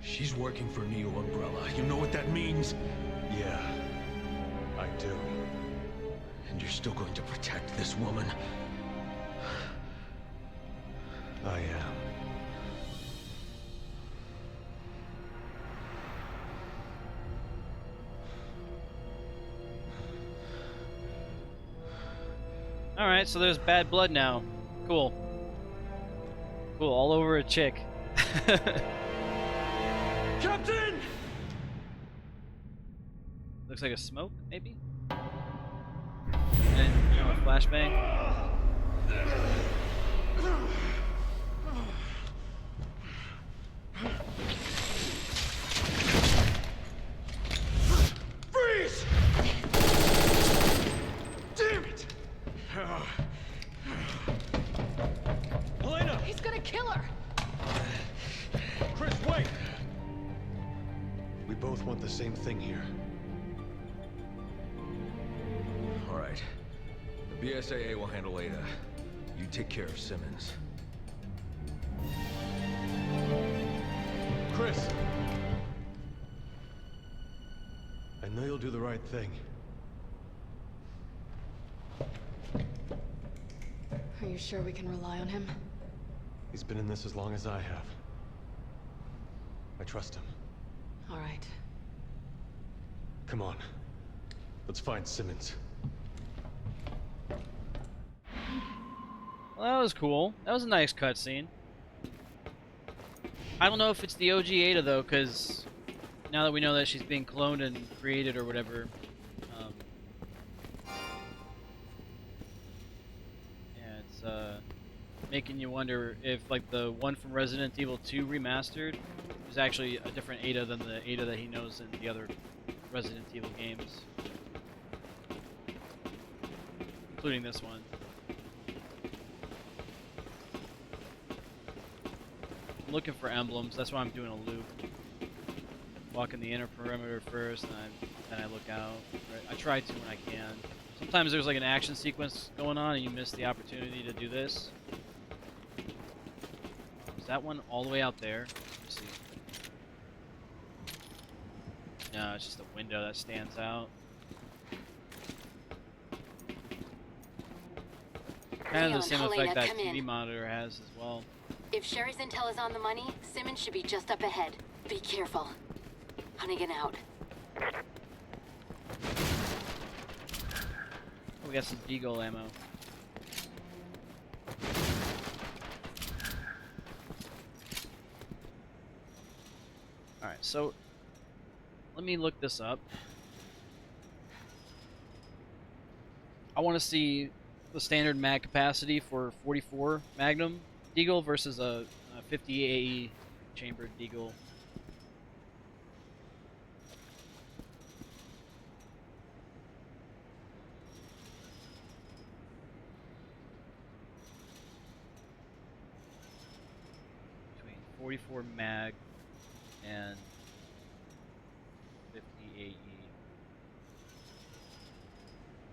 She's working for Neo Umbrella. You know what that means? Yeah, I do. And you're still going to protect this woman? I am. Alright, so there's bad blood now. Cool. Cool, all over a chick. Captain! Looks like a smoke, maybe? And a flashbang. Freeze! Damn it! Helena! He's gonna kill her! Chris, wait! We both want the same thing here. All right. The BSAA will handle Ada. You take care of Simmons. Chris! I know you'll do the right thing. Are you sure we can rely on him? He's been in this as long as I have. I trust him. All right. Come on. Let's find Simmons. Well, that was cool. That was a nice cutscene. I don't know if it's the OG Ada though, because now that we know that she's being cloned and created or whatever, yeah, it's making you wonder if like the one from Resident Evil 2 remastered is actually a different Ada than the Ada that he knows in the other Resident Evil games, including this one. I'm looking for emblems. That's why I'm doing a loop. Walk in the inner perimeter first, and then I look out. Right? I try to when I can. Sometimes there's like an action sequence going on, and you miss the opportunity to do this. Is that one all the way out there? Let's see. No, it's just a window that stands out. Kind of Leon, the same Helena, effect that come TV in. monitor has as well. If Sherry's intel is on the money, Simmons should be just up ahead. Be careful. Hunnigan out. Oh, we got some Deagle ammo. Alright, so let me look this up. I want to see the standard mag capacity for 44 Magnum Deagle versus a 50 AE chambered Deagle. 44 mag and 50 AE.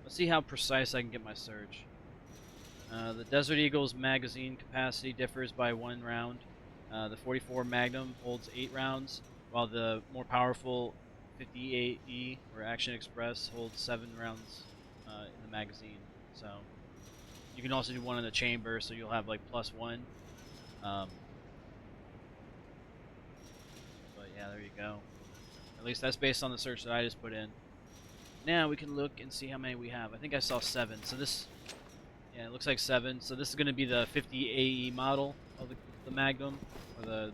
Let's see how precise I can get my search. The Desert Eagle's magazine capacity differs by 1 round. The 44 Magnum holds 8 rounds, while the more powerful 58E or Action Express holds 7 rounds in the magazine. So you can also do one in the chamber, so you'll have like +1. But yeah, there you go. At least that's based on the search that I just put in. Now we can look and see how many we have. I think I saw 7. So this, yeah, it looks like 7. So this is going to be the 50 AE model of the Magnum or the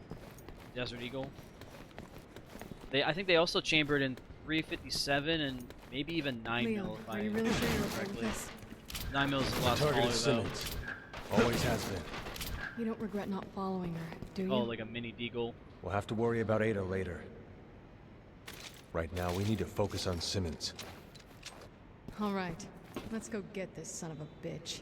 Desert Eagle. I think they also chambered in 357 and maybe even 9 Leon, mil if are I you really sure you're remember okay with correctly. this? 9 mil is a lot Target smaller is though. Simmons. Always has been. You don't regret not following her, do you? Oh, like a mini Deagle. We'll have to worry about Ada later. Right now, we need to focus on Simmons. All right, let's go get this son of a bitch.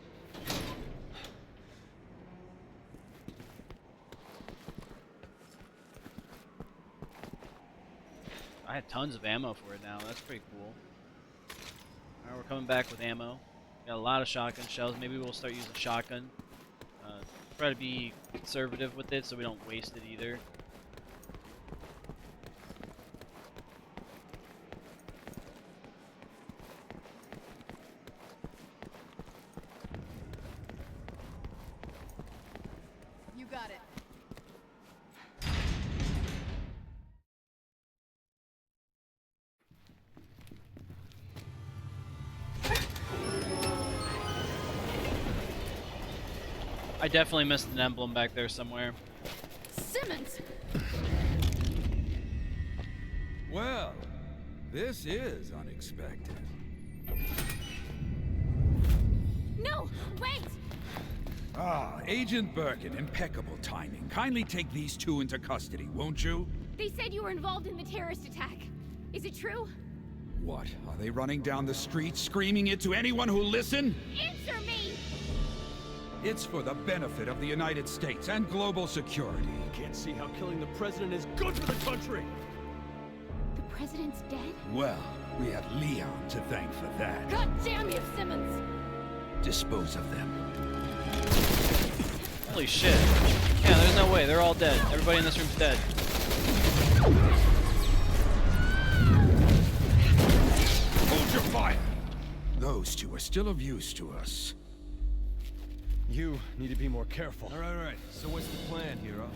I had tons of ammo for it now. That's pretty cool. Alright, we're coming back with ammo. Got a lot of shotgun shells. Maybe we'll start using shotgun. Try to be conservative with it so we don't waste it either. You got it. I definitely missed an emblem back there somewhere. Simmons! Well, this is unexpected. No! Wait! Ah, Agent Birkin, impeccable timing. Kindly take these two into custody, won't you? They said you were involved in the terrorist attack. Is it true? What, are they running down the street screaming it to anyone who'll listen? Answer me! It's for the benefit of the United States and global security. Can't see how killing the president is good for the country! The president's dead? Well, we have Leon to thank for that. God damn you, Simmons! Dispose of them. Holy shit. Yeah, there's no way. They're all dead. Everybody in this room's dead. Hold your fire! Those two are still of use to us. You need to be more careful. All right. So what's the plan, hero?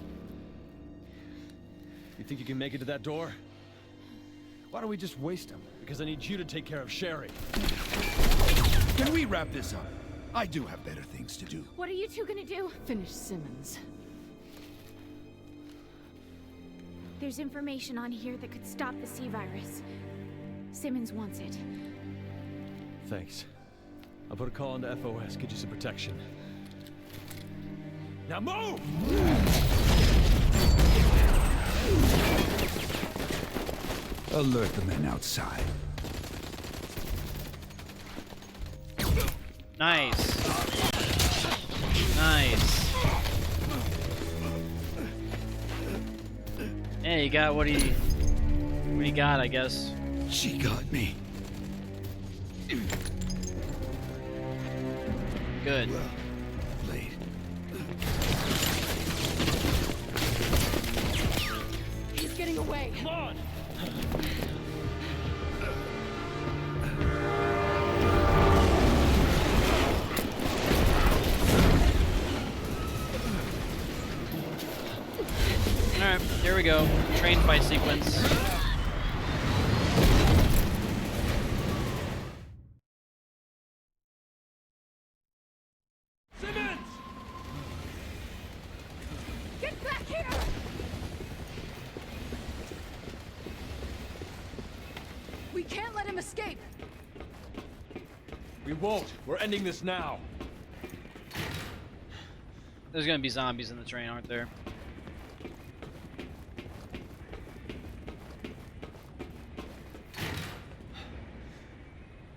You think you can make it to that door? Why don't we just waste him? Because I need you to take care of Sherry. Can we wrap this up? I do have better things to do. What are you two gonna do? Finish Simmons. There's information on here that could stop the C-virus. Simmons wants it. Thanks. I'll put a call into FOS, get you some protection. Now move! Alert the men outside. Nice. Nice. Yeah, you got what he got, I guess. She got me. Good. Well played. He's getting away. Come on! Alright, here we go. Train fight sequence. Simmons! Get back here! We can't let him escape. We won't. We're ending this now. There's gonna be zombies in the train, aren't there?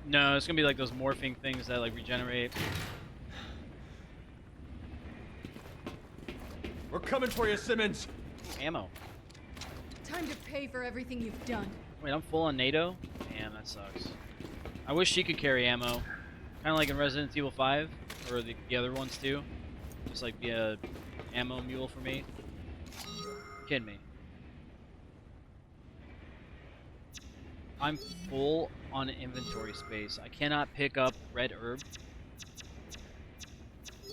No, it's gonna be like those morphing things that like regenerate. We're coming for you, Simmons. ammo. Time to pay for everything you've done. Wait, I'm full on NATO? Damn, that sucks. I wish she could carry ammo. Kind of like in Resident Evil 5, or the other ones too. Just like be a ammo mule for me. Kidding me. I'm full on inventory space. I cannot pick up red herb.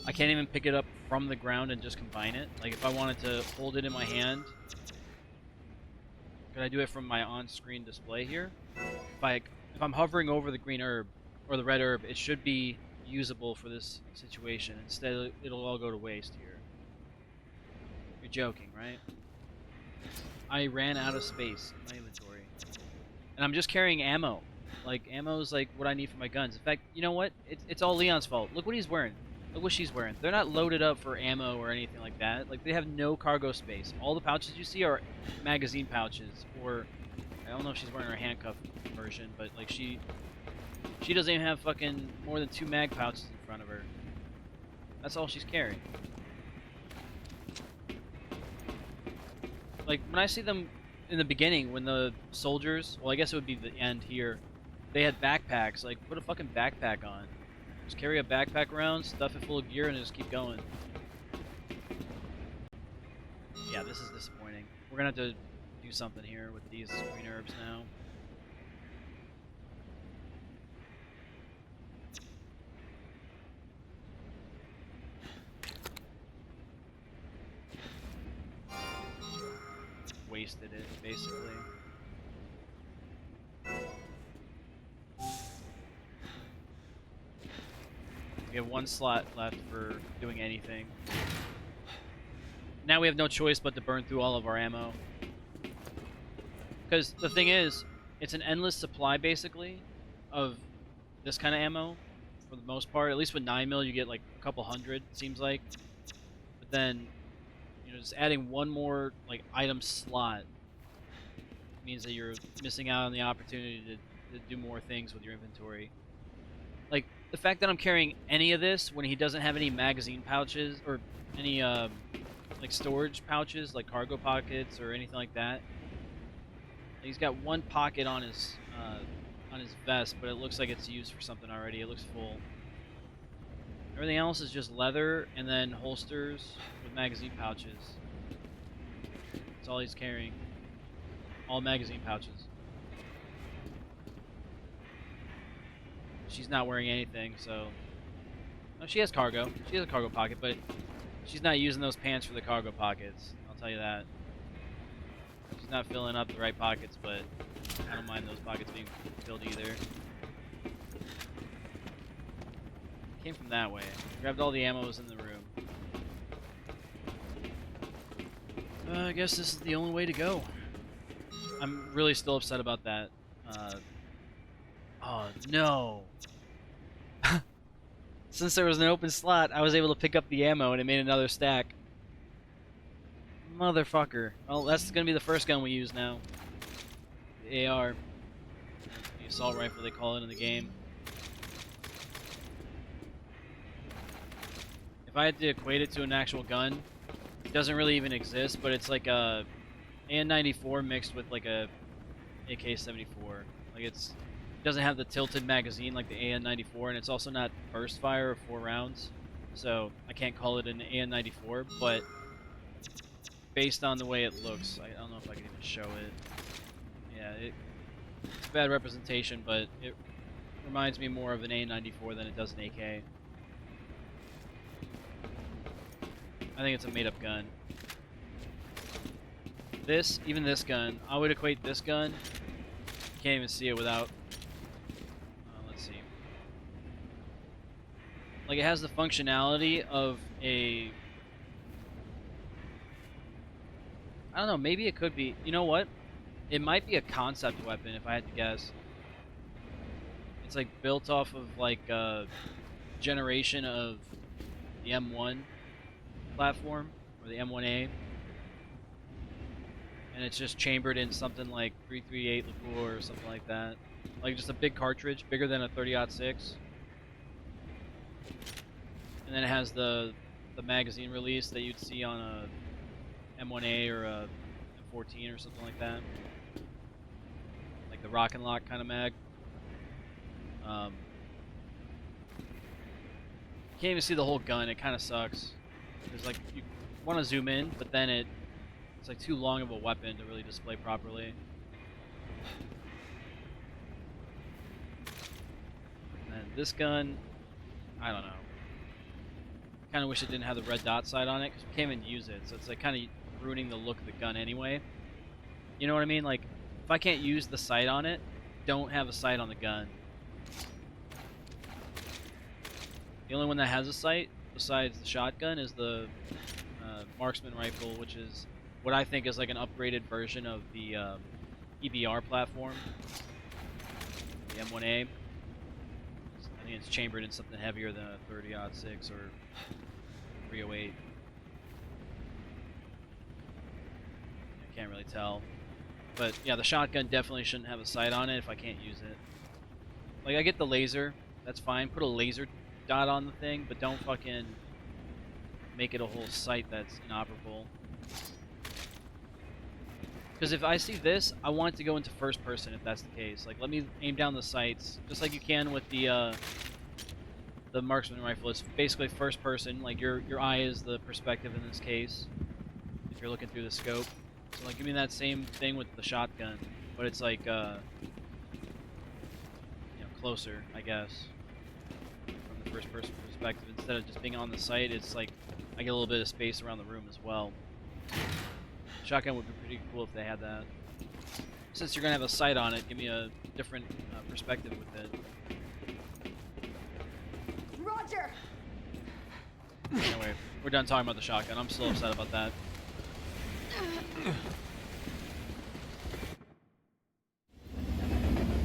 I can't even pick it up from the ground and just combine it. Like if I wanted to hold it in my hand, could I do it from my on-screen display here? If I'm hovering over the green herb or the red herb, it should be usable for this situation. Instead, it'll all go to waste here. You're joking, right? I ran out of space in my inventory. And I'm just carrying ammo. Like, ammo is like what I need for my guns. In fact, you know what? It's all Leon's fault. Look what he's wearing. Look what she's wearing. They're not loaded up for ammo or anything like that. Like, they have no cargo space. All the pouches you see are magazine pouches. Or, I don't know if she's wearing her handcuff version, but, like, she doesn't even have fucking more than 2 mag pouches in front of her. That's all she's carrying. Like, when I see them in the beginning, when the soldiers, well, I guess it would be the end here, they had backpacks. Like, put a fucking backpack on. Just carry a backpack around, stuff it full of gear, and just keep going. Yeah, this is disappointing. We're gonna have to do something here with these green herbs now. Wasted it, basically. We have 1 slot left for doing anything. Now we have no choice but to burn through all of our ammo. Because the thing is, it's an endless supply, basically, of this kind of ammo, for the most part. At least with 9mm, you get like a couple hundred, it seems like. But then, you know, just adding 1 more like item slot means that you're missing out on the opportunity to do more things with your inventory. Like, the fact that I'm carrying any of this when he doesn't have any magazine pouches or any like storage pouches, like cargo pockets or anything like that. He's got 1 pocket on his vest, but it looks like it's used for something already. It looks full. Everything else is just leather and then holsters with magazine pouches. That's all he's carrying. All magazine pouches. She's not wearing anything, so... No, she has cargo. She has a cargo pocket, but she's not using those pants for the cargo pockets. I'll tell you that. She's not filling up the right pockets, but I don't mind those pockets being filled either. Came from that way. Grabbed all the ammos in the room. I guess this is the only way to go. I'm really still upset about that. Oh, no. Since there was an open slot, I was able to pick up the ammo and it made another stack. Motherfucker. Well, that's gonna be the first gun we use now. The AR. The assault rifle, they call it in the game. If I had to equate it to an actual gun, it doesn't really even exist, but it's like a AN-94 mixed with like a AK-74. Like it doesn't have the tilted magazine like the AN-94, and it's also not burst fire of 4 rounds. So I can't call it an AN-94, but based on the way it looks, I don't know if I can even show it. Yeah, it's bad representation, but it reminds me more of an AN-94 than it does an AK. I think it's a made-up gun. Even this gun, I would equate this gun. You can't even see it without. Let's see. Like it has the functionality of a. I don't know. Maybe it could be. You know what? It might be a concept weapon if I had to guess. It's like built off of like a generation of the M1 platform or the M1A. And it's just chambered in something like 338 LeFour or something like that. Like just a big cartridge, bigger than a 30-06. And then it has the magazine release that you'd see on a M1A or a M14 or something like that. Like the Rock and Lock kind of mag. You can't even see the whole gun. It kind of sucks. It's like you want to zoom in, but then it's like too long of a weapon to really display properly. And this gun, I don't know. Kind of wish it didn't have the red dot sight on it because we can't even use it. So it's like kind of ruining the look of the gun anyway. You know what I mean? Like if I can't use the sight on it, don't have a sight on the gun. The only one that has a sight, besides the shotgun, is the marksman rifle, which is what I think is like an upgraded version of the EBR platform, the M1A. I think it's chambered in something heavier than a 30-06 or 308. I can't really tell. But yeah, the shotgun definitely shouldn't have a sight on it if I can't use it. Like, I get the laser, that's fine. Put a laser dot on the thing, but don't fucking make it a whole sight that's inoperable. Because if I see this, I want it to go into first person if that's the case. Like, let me aim down the sights, just like you can with the marksman rifle. It's basically first person, like your eye is the perspective in this case, if you're looking through the scope. So like, give me that same thing with the shotgun, but it's like, you know, closer, I guess. First person perspective instead of just being on the sight. It's like I get a little bit of space around the room as well. Shotgun would be pretty cool if they had that. Since you're gonna have a sight on it, give me a different perspective with it. Roger. Anyway, we're done talking about the shotgun. I'm still upset about that.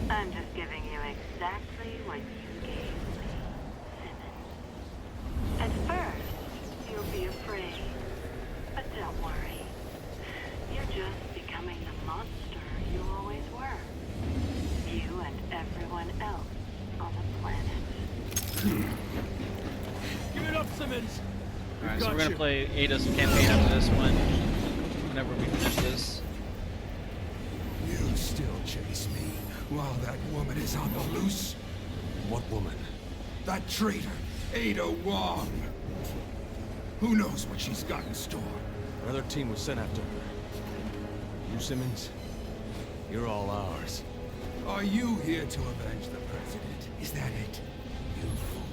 I'm just giving you exactly what you gave me, Simmons. At first, you'll be afraid. But don't worry. You're just becoming the monster you always were. You and everyone else on the planet. Give it up, Simmons! Alright, so we're gonna play Ada's campaign after this one. Whenever we finish this. You still chase me while that woman is on the loose? What woman? That traitor, Ada Wong. Who knows what she's got in store? Another team was sent after her. You, Simmons? You're all ours. Are you here to avenge the president? Is that it? You fool.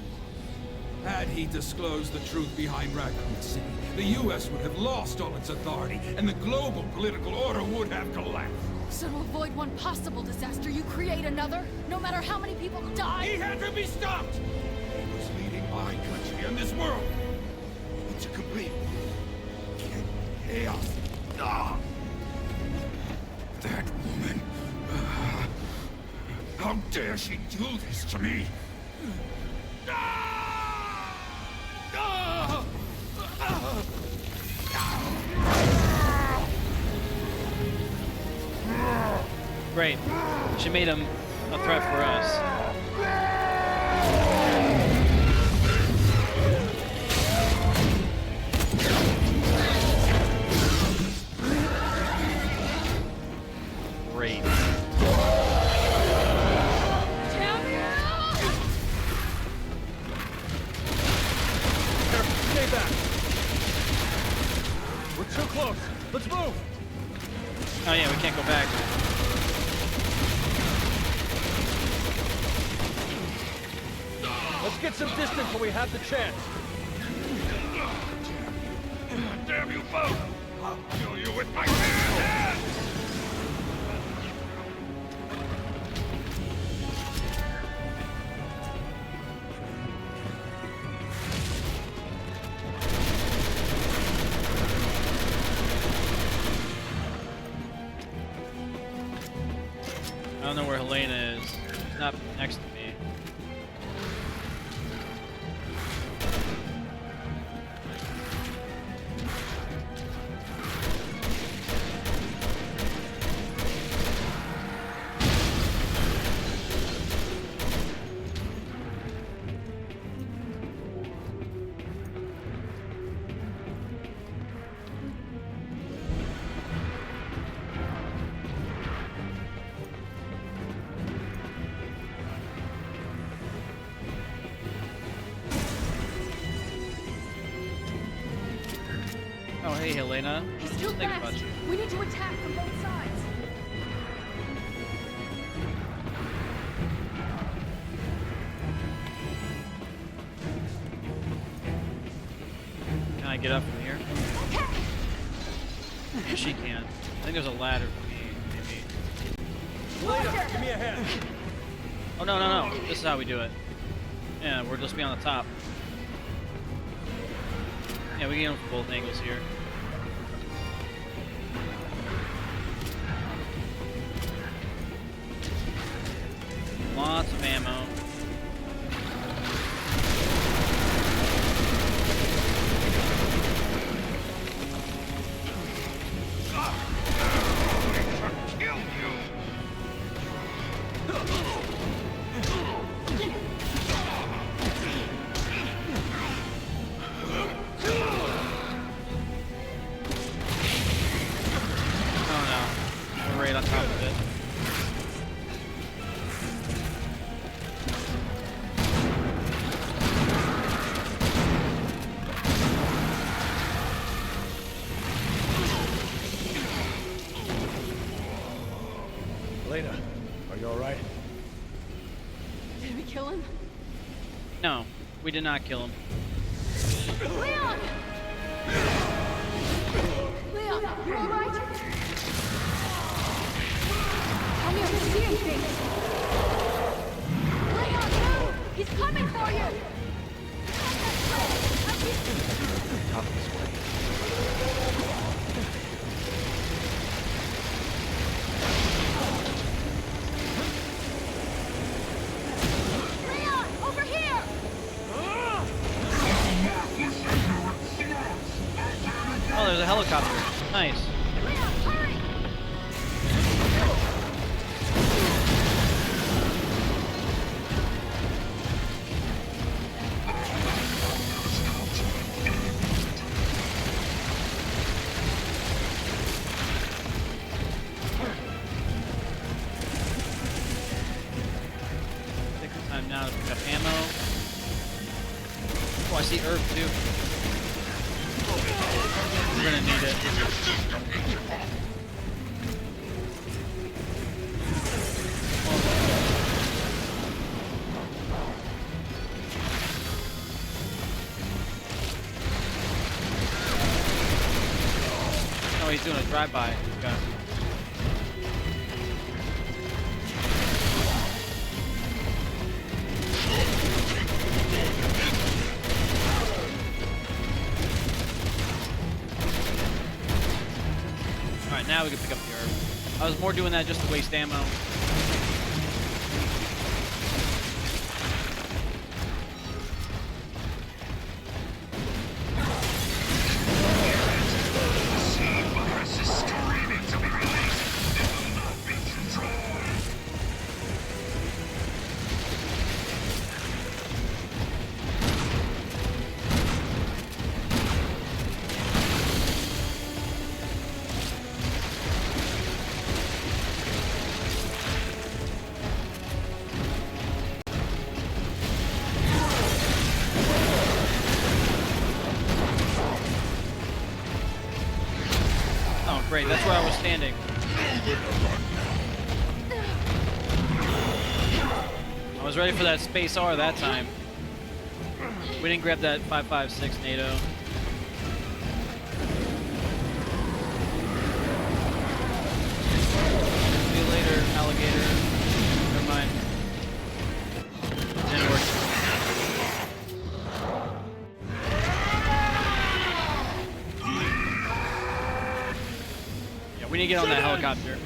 Had he disclosed the truth behind Raccoon City, the U.S. would have lost all its authority, and the global political order would have collapsed. So to avoid one possible disaster, you create another, no matter how many people die? He had to be stopped! He was leading my country and this world into complete chaos. Ah! That woman. How dare she do this to me? Ah! Ah! Ah! Great. She made him a threat for us. Great. Stay back! We're too close! Let's move! Oh yeah, we can't go back. Let's get some distance when we have the chance. Damn you both! I'll kill you with my bare hands! I don't know where Helena is. She's not next to me. Oh, hey, Helena. He's too Think fast. about you. We need to attack from both sides. Can I get up from here? Yeah, she can. I think there's a ladder for me, maybe. Later, give me a hand. Oh, no, no, no. This is how we do it. Yeah, we'll just be on the top. Yeah, we can get them from both angles here. Lots of ammo. Right on top of it. Elena, are you alright? Did we kill him? No, we did not kill him. Leon! Leon, you alright? Tell me if you see anything. Leon, no! He's coming for you! Top of this way. Leon, over here! Oh, there's a helicopter. Nice. Leon, hurry! Take the time now to pick up ammo. Oh, I see herb too. We're gonna need it. Oh, he's doing a drive-by. Okay. Alright, now we can pick up the herb. I was more doing that just to waste ammo. Oh, great, that's where I was standing. I was ready for that space R that time. We didn't grab that 5.56 NATO. See you later, alligator. Never mind. Didn't work. Yeah, we need to get on that helicopter.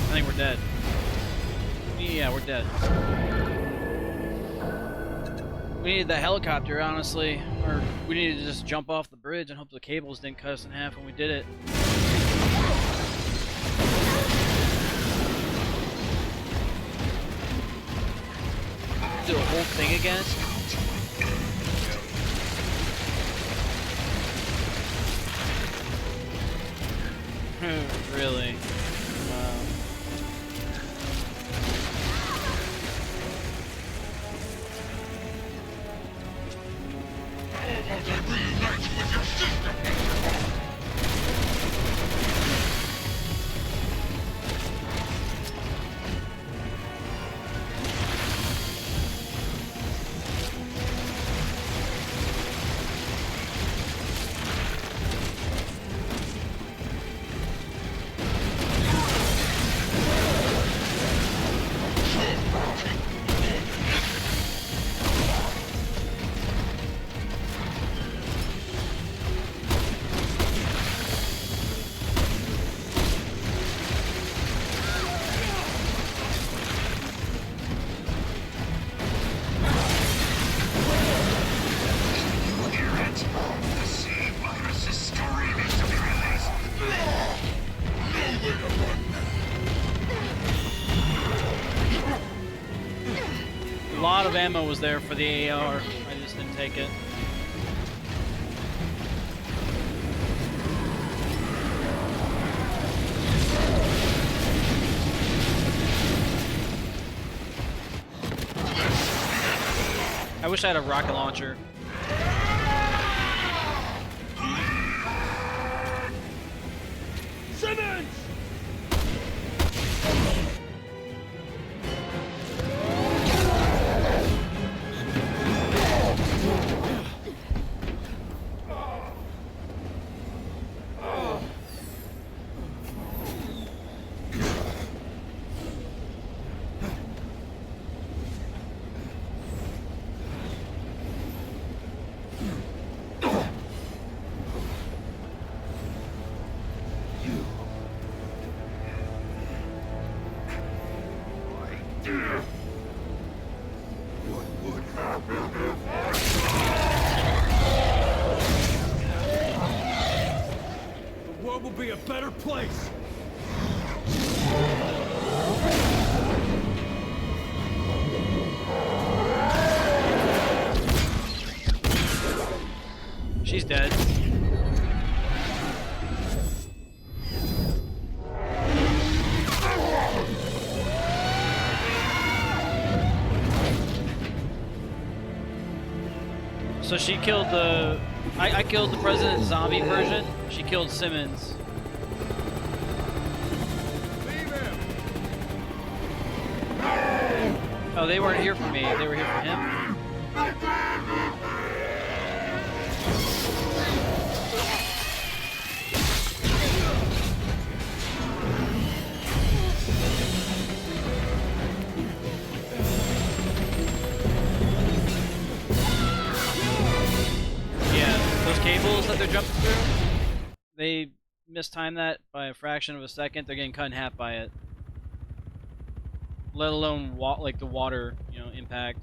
I think we're dead. Yeah, we're dead. We needed the helicopter, honestly. Or we needed to just jump off the bridge and hope the cables didn't cut us in half when we did it. Do the whole thing again? Really? Wow. of ammo was there for the AR. I just didn't take it. I wish I had a rocket launcher. Simmons! The world will be a better place. She's dead. So she killed the... I killed the President Zombie version. She killed Simmons. Oh, they weren't here for me. They were here for him. Cables that they're jumping through, they mistime that by a fraction of a second. They're getting cut in half by it. Let alone like the water, you know, impact.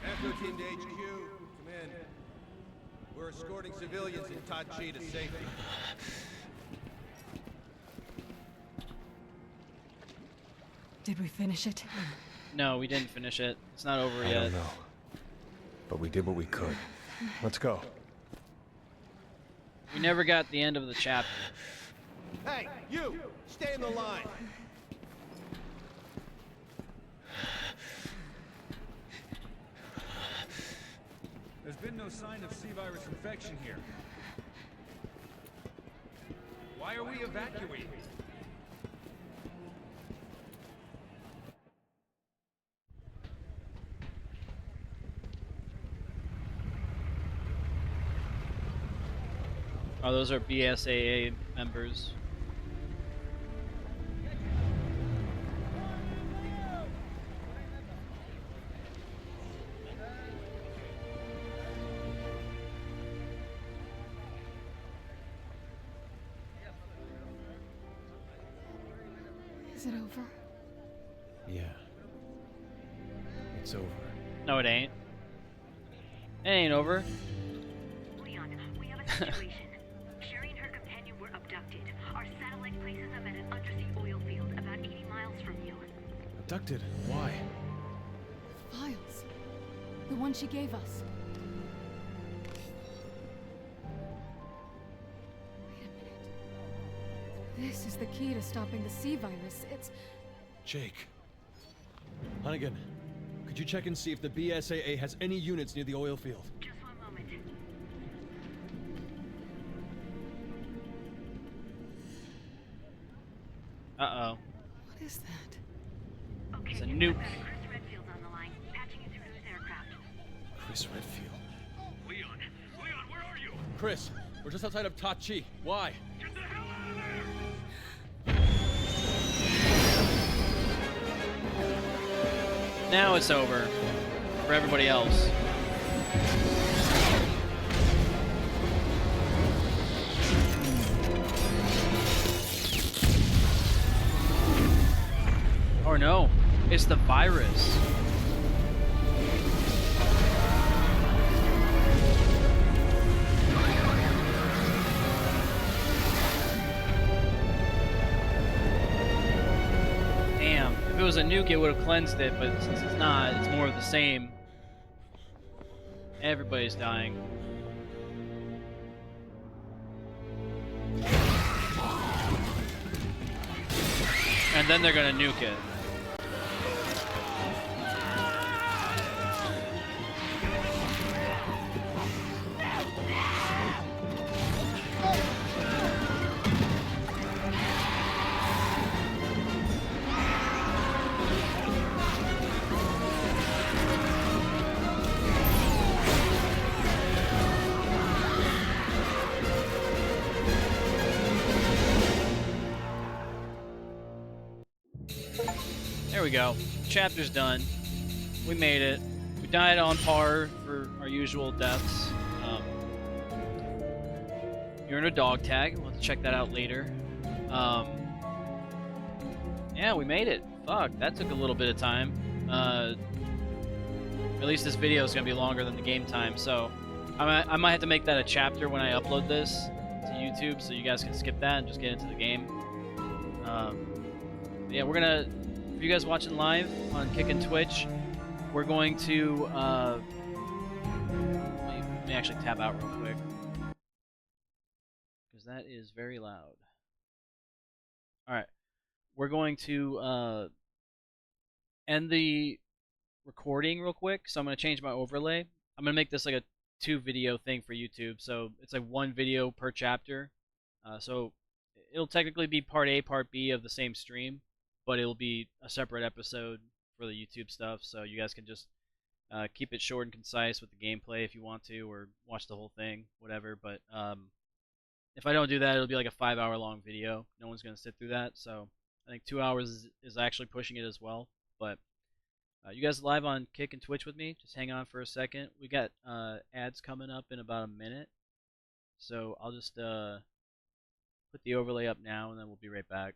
Echo team to HQ. Come in. We're escorting civilians in Tachi to safety. Did we finish it? No, we didn't finish it. It's not over yet. I don't know. But we did what we could. Let's go. We never got the end of the chapter. Hey, you! Stay in the line! There's been no sign of C-virus infection here. Why are we evacuating? Oh, those are BSAA members. Is it over? Yeah. It's over. No, it ain't. It ain't over. Leon, we have a situation. Sherry and her companion were abducted. Our satellite places them at an undersea oil field about 80 miles from you. Abducted? Why? Files. The one she gave us. Wait a minute. This is the key to stopping the C-virus. It's... Jake. Hunnigan, could you check and see if the BSAA has any units near the oil field? Just one moment. Uh-oh. What is that? Okay, It's a you've nuke. got Chris Redfield's on the line, patching it through to his aircraft. Chris Redfield. Leon, where are you? Chris, we're just outside of Tachi. Why? Get the hell out of there! Now it's over. For everybody else. Or no, it's the virus. was a nuke, it would have cleansed it, but since it's not, it's more of the same. Everybody's dying. And then they're gonna nuke it. There we go. Chapter's done. We made it. We died on par for our usual deaths. You're in a dog tag. We'll have to check that out later. Yeah, we made it. Fuck, that took a little bit of time. At least this video is going to be longer than the game time, so I might have to make that a chapter when I upload this to YouTube, so you guys can skip that and just get into the game. Yeah, we're gonna, for you guys watching live on Kick and Twitch, we're going to, let me actually tab out real quick, because that is very loud. Alright, we're going to end the recording real quick, so I'm going to change my overlay. I'm going to make this like a 2-video thing for YouTube, so it's like 1 video per chapter. So it'll technically be part A, part B of the same stream, but it'll be a separate episode for the YouTube stuff, so you guys can just keep it short and concise with the gameplay if you want to, or watch the whole thing, whatever. But if I don't do that, it'll be like a 5-hour long video. No one's going to sit through that, so I think 2 hours is actually pushing it as well. But you guys live on Kick and Twitch with me? Just hang on for a second. We got ads coming up in about a minute, so I'll just put the overlay up now, and then we'll be right back.